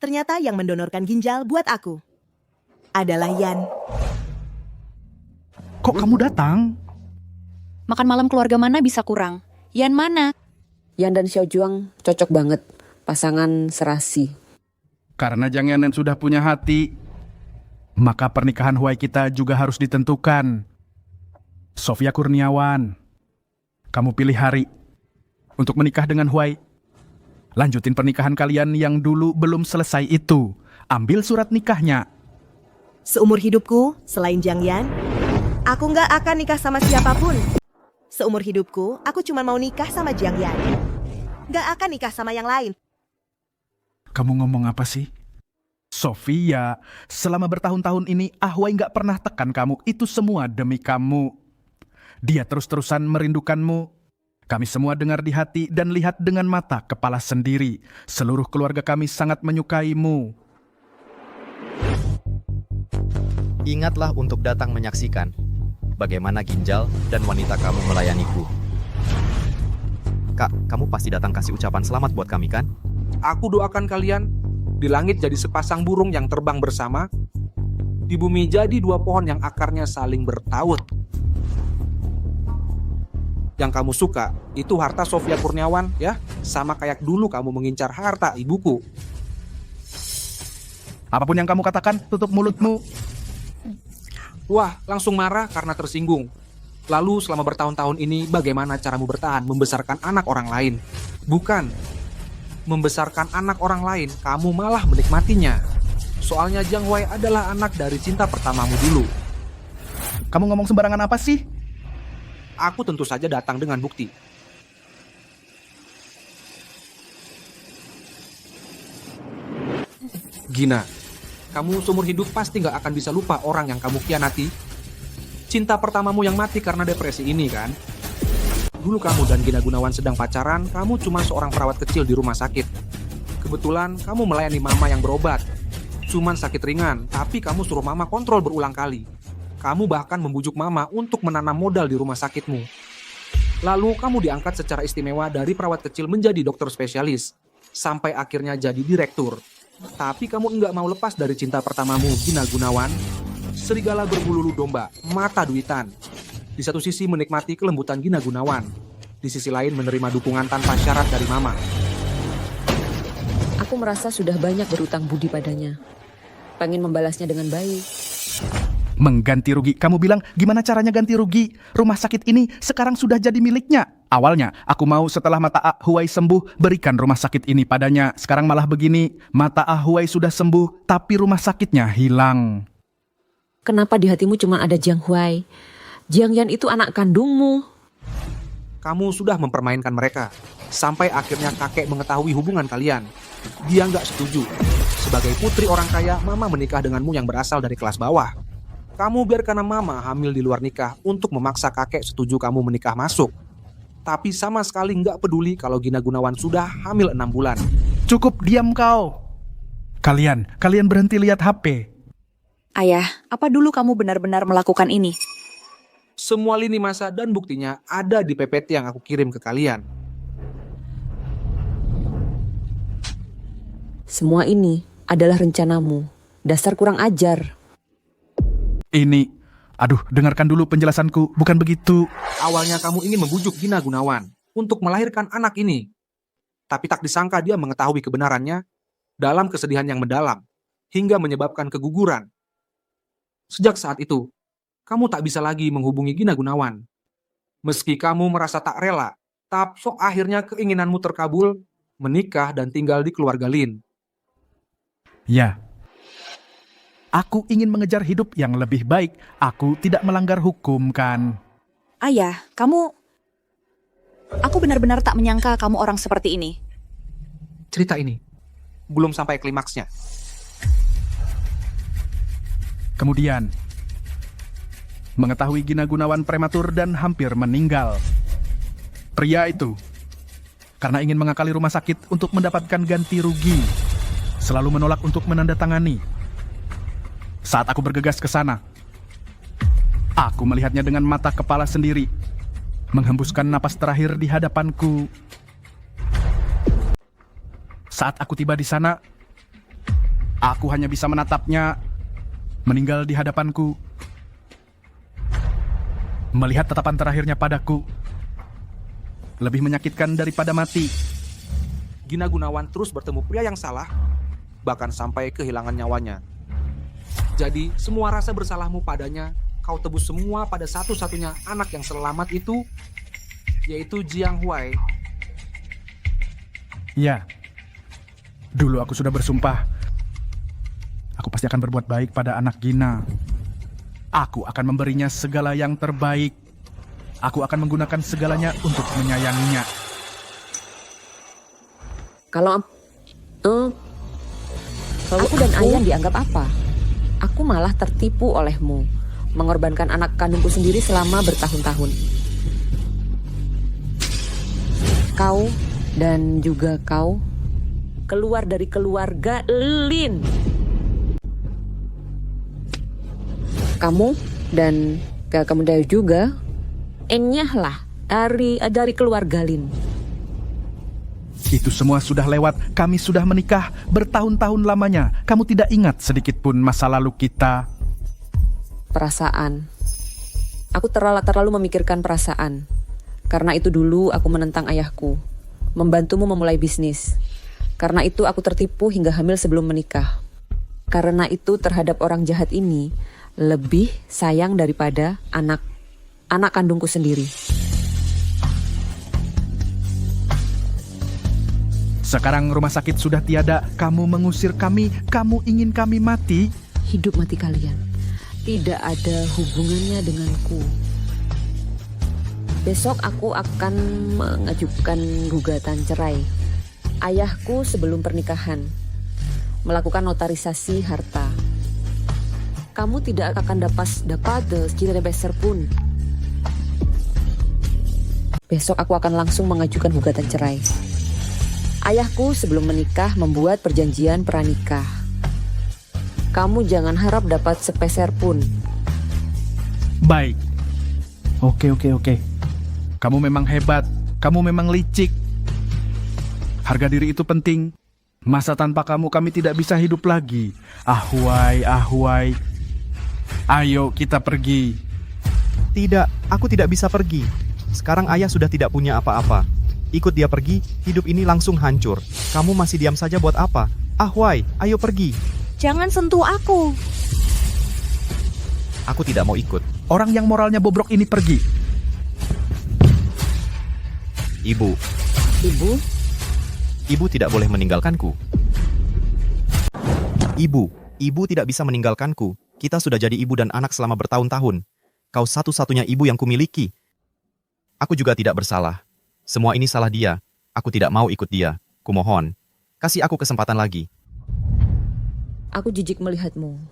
Ternyata yang mendonorkan ginjal buat aku adalah Yan. Kok kamu datang? Makan malam keluarga mana bisa kurang? Yan mana? Yan dan Xiao Juang cocok banget. Pasangan serasi. Karena Jiang Yan sudah punya hati, maka pernikahan Huai kita juga harus ditentukan. Sofia Kurniawan, kamu pilih hari untuk menikah dengan Huai. Lanjutin pernikahan kalian yang dulu belum selesai itu. Ambil surat nikahnya. Seumur hidupku, selain Jiang Yan, aku nggak akan nikah sama siapapun. Seumur hidupku, aku cuma mau nikah sama Jiang Yan. Nggak akan nikah sama yang lain. Kamu ngomong apa sih? Sofia, selama bertahun-tahun ini Huai nggak pernah tekan kamu. Itu semua demi kamu. Dia terus-terusan merindukanmu. Kami semua dengar di hati dan lihat dengan mata kepala sendiri. Seluruh keluarga kami sangat menyukaimu. Ingatlah untuk datang menyaksikan bagaimana ginjal dan wanita kamu melayaniku. Kak, kamu pasti datang kasih ucapan selamat buat kami kan? Aku doakan kalian di langit jadi sepasang burung yang terbang bersama, di bumi jadi dua pohon yang akarnya saling bertaut. Yang kamu suka itu harta Sofia Kurniawan ya, sama kayak dulu kamu mengincar harta ibuku. Apapun yang kamu katakan, tutup mulutmu. Wah, langsung marah karena tersinggung. Lalu selama bertahun-tahun ini bagaimana caramu bertahan membesarkan anak orang lain? Bukan membesarkan anak orang lain, kamu malah menikmatinya. Soalnya Jiang Huai adalah anak dari cinta pertamamu dulu. Kamu ngomong sembarangan apa sih? Aku tentu saja datang dengan bukti. Gina, kamu seumur hidup pasti gak akan bisa lupa orang yang kamu khianati. Cinta pertamamu yang mati karena depresi ini kan? Dulu kamu dan Gina Gunawan sedang pacaran, kamu cuma seorang perawat kecil di rumah sakit. Kebetulan kamu melayani mama yang berobat. Cuman sakit ringan, tapi kamu suruh mama kontrol berulang kali. Kamu bahkan membujuk mama untuk menanam modal di rumah sakitmu. Lalu kamu diangkat secara istimewa dari perawat kecil menjadi dokter spesialis. Sampai akhirnya jadi direktur. Tapi kamu enggak mau lepas dari cinta pertamamu, Gina Gunawan. Serigala berbulu domba, mata duitan. Di satu sisi menikmati kelembutan Gina Gunawan. Di sisi lain menerima dukungan tanpa syarat dari mama. Aku merasa sudah banyak berutang budi padanya. Pengen membalasnya dengan baik. Mengganti rugi. Kamu bilang gimana caranya ganti rugi? Rumah sakit ini sekarang sudah jadi miliknya. Awalnya aku mau setelah mata Ah Huai sembuh berikan rumah sakit ini padanya. Sekarang malah begini. Mata Ah Huai sudah sembuh tapi rumah sakitnya hilang. Kenapa di hatimu cuma ada Jiang Huai? Jiang Yan itu anak kandungmu. Kamu sudah mempermainkan mereka. Sampai akhirnya kakek mengetahui hubungan kalian. Dia nggak setuju. Sebagai putri orang kaya, mama menikah denganmu yang berasal dari kelas bawah. Kamu biarkan mama hamil di luar nikah untuk memaksa kakek setuju kamu menikah masuk. Tapi sama sekali nggak peduli kalau Gina Gunawan sudah hamil 6 bulan. Cukup diam kau. Kalian berhenti lihat HP. Ayah, apa dulu kamu benar-benar melakukan ini? Semua lini masa dan buktinya ada di PPT yang aku kirim ke kalian. Semua ini adalah rencanamu. Dasar kurang ajar. Ini, aduh, dengarkan dulu penjelasanku, bukan begitu. Awalnya kamu ingin membujuk Gina Gunawan untuk melahirkan anak ini. Tapi tak disangka dia mengetahui kebenarannya dalam kesedihan yang mendalam, hingga menyebabkan keguguran. Sejak saat itu, kamu tak bisa lagi menghubungi Gina Gunawan. Meski kamu merasa tak rela, tapi akhirnya keinginanmu terkabul, menikah dan tinggal di keluarga Lin. Ya. Aku ingin mengejar hidup yang lebih baik. Aku tidak melanggar hukum, kan? Ayah, kamu... Aku benar-benar tak menyangka kamu orang seperti ini. Cerita ini belum sampai klimaksnya. Kemudian, mengetahui Gina Gunawan prematur dan hampir meninggal. Pria itu, karena ingin mengakali rumah sakit untuk mendapatkan ganti rugi, selalu menolak untuk menandatangani. Saat aku bergegas ke sana, aku melihatnya dengan mata kepala sendiri, menghembuskan napas terakhir di hadapanku. Saat aku tiba di sana, aku hanya bisa menatapnya meninggal di hadapanku. Melihat tatapan terakhirnya padaku lebih menyakitkan daripada mati. Gina Gunawan terus bertemu pria yang salah, bahkan sampai kehilangan nyawanya. Jadi, semua rasa bersalahmu padanya, kau tebus semua pada satu-satunya anak yang selamat itu, yaitu Jiang Huai. Ya, dulu aku sudah bersumpah. Aku pasti akan berbuat baik pada anak Gina. Aku akan memberinya segala yang terbaik. Aku akan menggunakan segalanya untuk menyayanginya. Kalau aku dan Ayan dianggap apa? Aku malah tertipu olehmu, mengorbankan anak kandungku sendiri selama bertahun-tahun. Kau dan juga kau keluar dari keluarga Lin. Kamu dan kamu juga enyahlah dari keluarga Lin. Itu semua sudah lewat, kami sudah menikah bertahun-tahun lamanya. Kamu tidak ingat sedikit pun masa lalu kita. Perasaan. Aku terlalu memikirkan perasaan. Karena itu dulu aku menentang ayahku, membantumu memulai bisnis. Karena itu aku tertipu hingga hamil sebelum menikah. Karena itu terhadap orang jahat ini lebih sayang daripada anak kandungku sendiri. Sekarang rumah sakit sudah tiada, kamu mengusir kami, kamu ingin kami mati? Hidup mati kalian tidak ada hubungannya denganku. Besok aku akan mengajukan gugatan cerai. Ayahku sebelum pernikahan melakukan notarisasi harta. Kamu tidak akan dapat sekitar besar pun. Besok aku akan langsung mengajukan gugatan cerai. Ayahku sebelum menikah membuat perjanjian pranikah. Kamu jangan harap dapat sepeser pun. Baik. Oke. Kamu memang hebat, kamu memang licik. Harga diri itu penting. Masa tanpa kamu kami tidak bisa hidup lagi. Ahwai. Ayo kita pergi. Tidak, aku tidak bisa pergi. Sekarang ayah sudah tidak punya apa-apa. Ikut dia pergi, hidup ini langsung hancur. Kamu masih diam saja buat apa? Ahwai, ayo pergi. Jangan sentuh aku. Aku tidak mau ikut. Orang yang moralnya bobrok ini pergi. Ibu. Ibu tidak boleh meninggalkanku. Ibu tidak bisa meninggalkanku. Kita sudah jadi ibu dan anak selama bertahun-tahun. Kau satu-satunya ibu yang kumiliki. Aku juga tidak bersalah. Semua ini salah dia. Aku tidak mau ikut dia. Kumohon, kasih aku kesempatan lagi. Aku jijik melihatmu.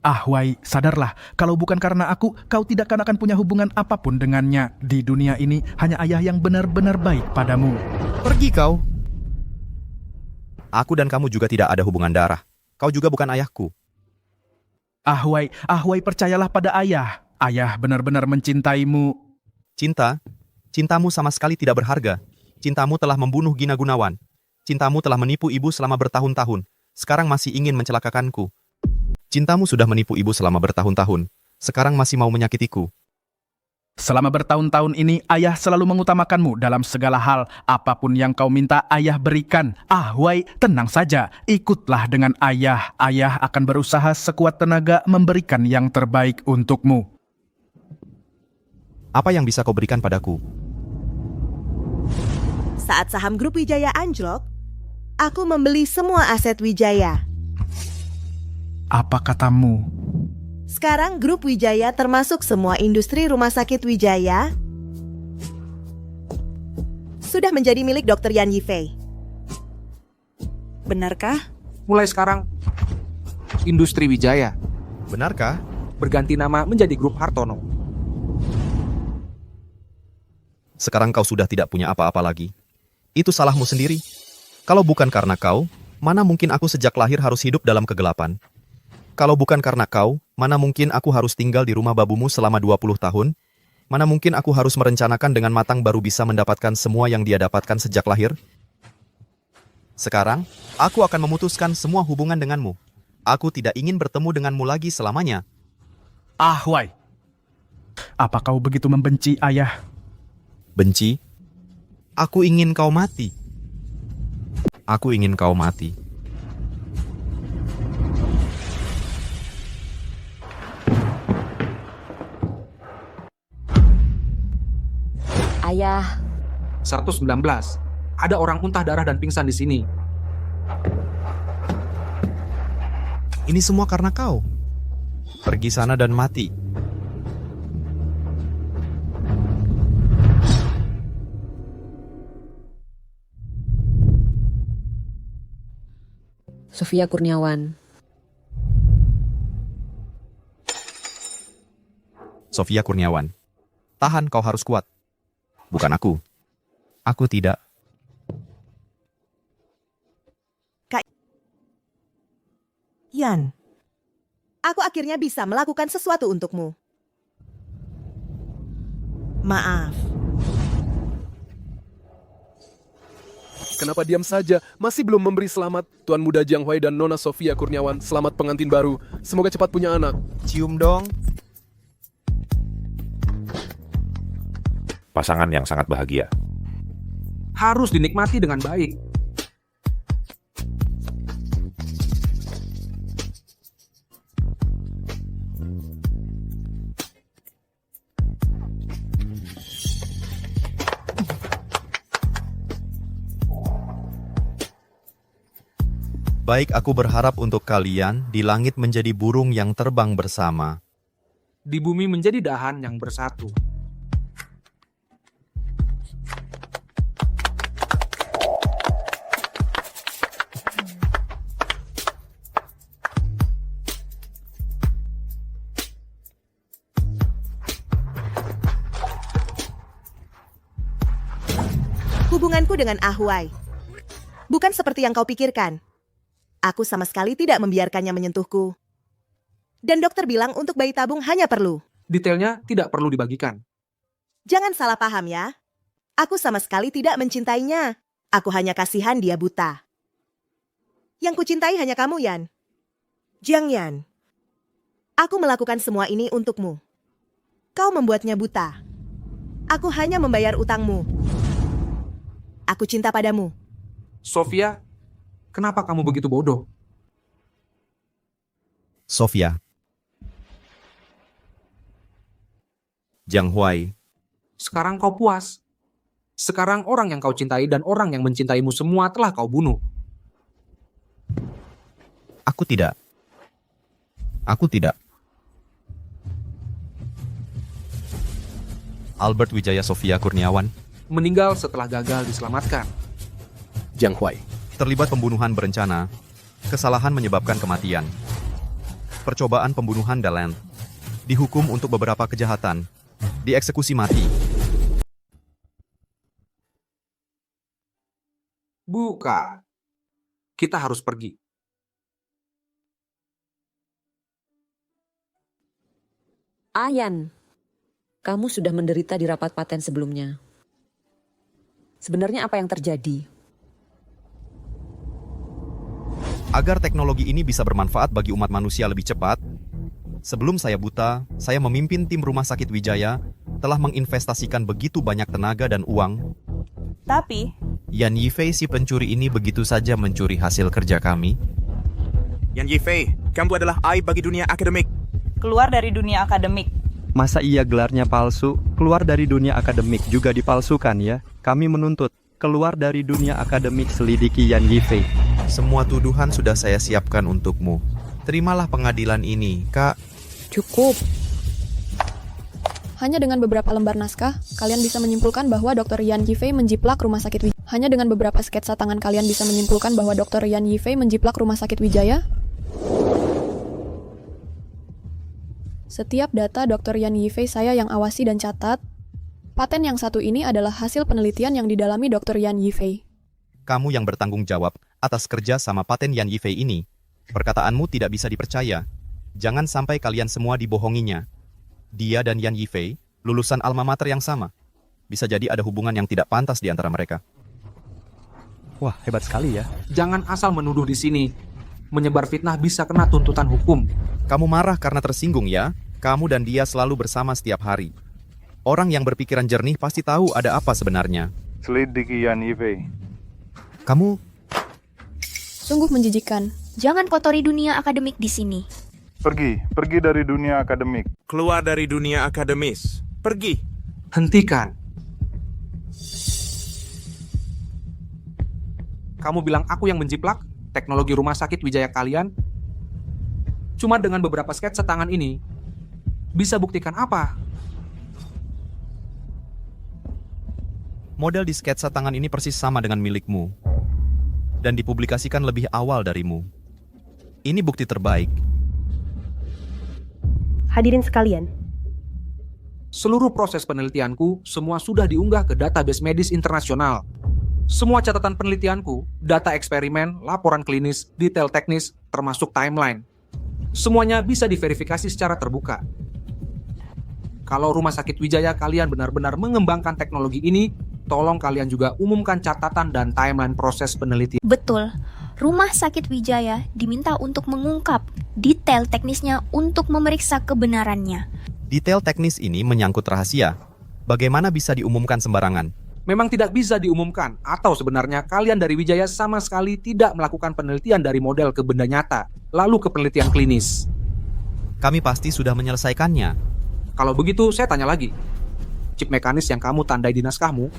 Ahwai, sadarlah. Kalau bukan karena aku, kau tidak akan punya hubungan apapun dengannya. Di dunia ini, hanya ayah yang benar-benar baik padamu. Pergi kau. Aku dan kamu juga tidak ada hubungan darah. Kau juga bukan ayahku. Ahwai, percayalah pada ayah. Ayah benar-benar mencintaimu. Cintamu sama sekali tidak berharga. Cintamu telah membunuh Gina Gunawan. Cintamu telah menipu ibu selama bertahun-tahun. Sekarang masih ingin mencelakakanku. Cintamu sudah menipu ibu selama bertahun-tahun. Sekarang masih mau menyakitiku. Selama bertahun-tahun ini, ayah selalu mengutamakanmu dalam segala hal. Apapun yang kau minta, ayah berikan. Ahwai, tenang saja. Ikutlah dengan ayah. Ayah akan berusaha sekuat tenaga memberikan yang terbaik untukmu. Apa yang bisa kau berikan padaku? Saat saham grup Wijaya anjlok, aku membeli semua aset Wijaya. Apa katamu? Sekarang grup Wijaya termasuk semua industri rumah sakit Wijaya sudah menjadi milik Dr. Yan Yifei. Benarkah? Mulai sekarang, industri Wijaya. Benarkah? Berganti nama menjadi grup Hartono. Sekarang kau sudah tidak punya apa-apa lagi. Itu salahmu sendiri. Kalau bukan karena kau, mana mungkin aku sejak lahir harus hidup dalam kegelapan? Kalau bukan karena kau, mana mungkin aku harus tinggal di rumah babumu selama 20 tahun? Mana mungkin aku harus merencanakan dengan matang baru bisa mendapatkan semua yang dia dapatkan sejak lahir? Sekarang, aku akan memutuskan semua hubungan denganmu. Aku tidak ingin bertemu denganmu lagi selamanya. Ahwai, apa kau begitu membenci ayah? Benci? Aku ingin kau mati. Aku ingin kau mati. Ayah. 119. Ada orang muntah darah dan pingsan di sini. Ini semua karena kau. Pergi sana dan mati. Sofia Kurniawan. Sofia Kurniawan. Tahan, kau harus kuat. Bukan aku. Aku tidak. Kak Yan, aku akhirnya bisa melakukan sesuatu untukmu. Maaf. Kenapa diam saja? Masih belum memberi selamat. Tuan Muda Jiang Huai dan Nona Sofia Kurniawan, selamat pengantin baru. Semoga cepat punya anak. Cium dong. Pasangan yang sangat bahagia. Harus dinikmati dengan baik. Baik, aku berharap untuk kalian di langit menjadi burung yang terbang bersama. Di bumi menjadi dahan yang bersatu. Hubunganku dengan Ahuai bukan seperti yang kau pikirkan. Aku sama sekali tidak membiarkannya menyentuhku. Dan dokter bilang untuk bayi tabung hanya perlu. Detailnya tidak perlu dibagikan. Jangan salah paham ya. Aku sama sekali tidak mencintainya. Aku hanya kasihan dia buta. Yang kucintai hanya kamu, Yan. Jiang Yan. Aku melakukan semua ini untukmu. Kau membuatnya buta. Aku hanya membayar utangmu. Aku cinta padamu. Sofia, kenapa kamu begitu bodoh? Sofia. Jiang Huai. Sekarang kau puas. Sekarang orang yang kau cintai dan orang yang mencintaimu semua telah kau bunuh. Aku tidak. Aku tidak. Albert Wijaya Sofia Kurniawan meninggal setelah gagal diselamatkan. Jiang Huai terlibat pembunuhan berencana. Kesalahan menyebabkan kematian. Percobaan pembunuhan Daland. Dihukum untuk beberapa kejahatan. Dieksekusi mati. Buka. Kita harus pergi. Ayan, kamu sudah menderita di rapat paten sebelumnya. Sebenarnya apa yang terjadi? Agar teknologi ini bisa bermanfaat bagi umat manusia lebih cepat, sebelum saya buta, saya memimpin tim Rumah Sakit Wijaya, telah menginvestasikan begitu banyak tenaga dan uang. Tapi, Yan Yifei si pencuri ini begitu saja mencuri hasil kerja kami. Yan Yifei, kamu adalah aib bagi dunia akademik. keluar dari dunia akademik. Masa iya gelarnya palsu? Keluar dari dunia akademik juga dipalsukan ya? Kami menuntut keluar dari dunia akademik, selidiki Yan Yifei. Semua tuduhan sudah saya siapkan untukmu. Terimalah pengadilan ini, Kak. Cukup. Hanya dengan beberapa lembar naskah, kalian bisa menyimpulkan bahwa Dr. Yan Yifei menjiplak Rumah Sakit Wijaya. Hanya dengan beberapa sketsa tangan kalian bisa menyimpulkan bahwa Dr. Yan Yifei menjiplak Rumah Sakit Wijaya. Setiap data Dr. Yan Yifei saya yang awasi dan catat. Paten yang satu ini adalah hasil penelitian yang didalami Dr. Yan Yifei. Kamu yang bertanggung jawab atas kerja sama paten Yan Yifei ini. Perkataanmu tidak bisa dipercaya. Jangan sampai kalian semua dibohonginya. Dia dan Yan Yifei lulusan alma mater yang sama. Bisa jadi ada hubungan yang tidak pantas di antara mereka. Wah, hebat sekali ya. Jangan asal menuduh di sini. Menyebar fitnah bisa kena tuntutan hukum. Kamu marah karena tersinggung ya? Kamu dan dia selalu bersama setiap hari. Orang yang berpikiran jernih pasti tahu ada apa sebenarnya. Selidiki Yan Yifei. Kamu sungguh menjijikan. Jangan kotori dunia akademik di sini. Pergi dari dunia akademik. Keluar dari dunia akademis. Pergi. Hentikan. Kamu bilang aku yang menjiplak teknologi Rumah Sakit Wijaya kalian? Cuma dengan beberapa sketsa tangan ini, bisa buktikan apa? model di sketsa tangan ini persis sama dengan milikmu. Dan dipublikasikan lebih awal darimu. Ini bukti terbaik. Hadirin sekalian, seluruh proses penelitianku semua sudah diunggah ke database medis internasional. Semua catatan penelitianku, data eksperimen, laporan klinis, detail teknis, termasuk timeline. Semuanya bisa diverifikasi secara terbuka. Kalau Rumah Sakit Wijaya kalian benar-benar mengembangkan teknologi ini, tolong kalian juga umumkan catatan dan timeline proses penelitian. Betul. Rumah Sakit Wijaya diminta untuk mengungkap detail teknisnya untuk memeriksa kebenarannya. Detail teknis ini menyangkut rahasia. Bagaimana bisa diumumkan sembarangan? Memang tidak bisa diumumkan, atau sebenarnya kalian dari Wijaya sama sekali tidak melakukan penelitian dari model ke benda nyata, lalu ke penelitian klinis. Kami pasti sudah menyelesaikannya. Kalau begitu, saya tanya lagi. Chip mekanis yang kamu tandai di naskahmu,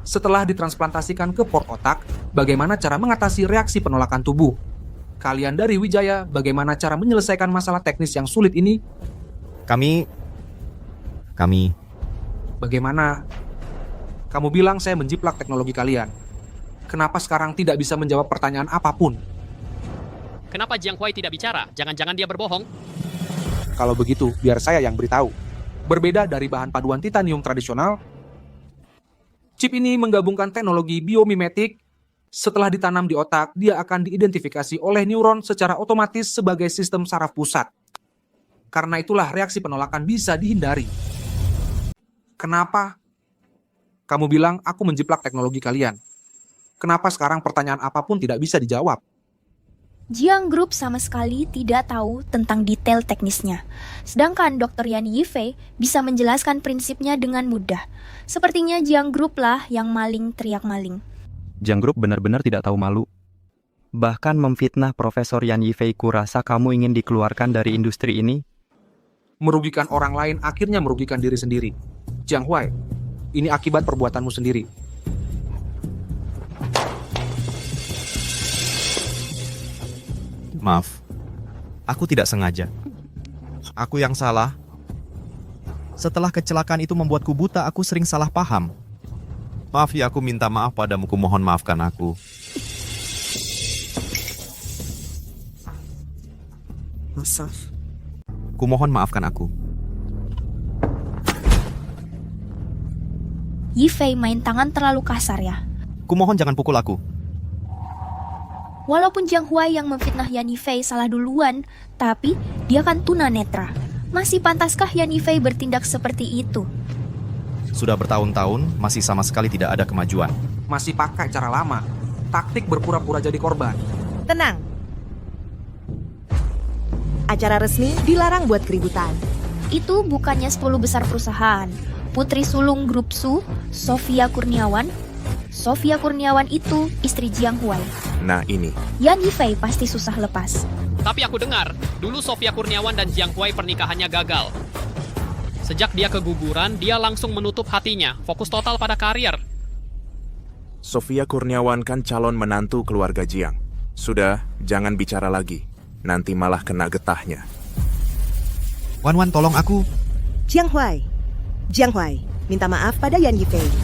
setelah ditransplantasikan ke port otak, bagaimana cara mengatasi reaksi penolakan tubuh? Kalian dari Wijaya, bagaimana cara menyelesaikan masalah teknis yang sulit ini? Kami... Bagaimana? Kamu bilang saya menjiplak teknologi kalian. Kenapa sekarang tidak bisa menjawab pertanyaan apapun? Kenapa Jiang Huai tidak bicara? Jangan-jangan dia berbohong? Kalau begitu, biar saya yang beritahu. Berbeda dari bahan paduan titanium tradisional, chip ini menggabungkan teknologi biomimetik. Setelah ditanam di otak, dia akan diidentifikasi oleh neuron secara otomatis sebagai sistem saraf pusat. Karena itulah reaksi penolakan bisa dihindari. Kenapa? Kamu bilang aku menjiplak teknologi kalian. Kenapa sekarang pertanyaan apapun tidak bisa dijawab? Jiang Group sama sekali tidak tahu tentang detail teknisnya. Sedangkan Dr. Yan Yifei bisa menjelaskan prinsipnya dengan mudah. Sepertinya Jiang Group lah yang maling teriak maling. Jiang Group benar-benar tidak tahu malu. Bahkan memfitnah Profesor Yan Yifei. Kurasa kamu ingin dikeluarkan dari industri ini? Merugikan orang lain akhirnya merugikan diri sendiri. Jiang Huai, ini akibat perbuatanmu sendiri. Maaf, aku tidak sengaja. Aku yang salah. Setelah kecelakaan itu membuatku buta, aku sering salah paham. Maaf ya, aku minta maaf padamu, kumohon maafkan aku. Kumohon maafkan aku. Yifei main tangan terlalu kasar ya. Kumohon jangan pukul aku. Walaupun Jiang Huai yang memfitnah Yan Yifei salah duluan, tapi dia kan tunanetra. Masih pantaskah Yan Yifei bertindak seperti itu? Sudah bertahun-tahun, masih sama sekali tidak ada kemajuan. Masih pakai cara lama. Taktik berpura-pura jadi korban. Tenang. Acara resmi dilarang buat keributan. Itu bukannya 10 besar perusahaan. Putri sulung Grup Su, Sofia Kurniawan. Sofia Kurniawan itu istri Jiang Huai. Nah ini. Yan Yifei pasti susah lepas. Tapi aku dengar, dulu Sofia Kurniawan dan Jiang Huai pernikahannya gagal. Sejak dia keguguran, dia langsung menutup hatinya, fokus total pada karier. Sofia Kurniawan kan calon menantu keluarga Jiang. Sudah, jangan bicara lagi. Nanti malah kena getahnya. Wan, tolong aku. Jiang Huai, minta maaf pada Yan Yifei.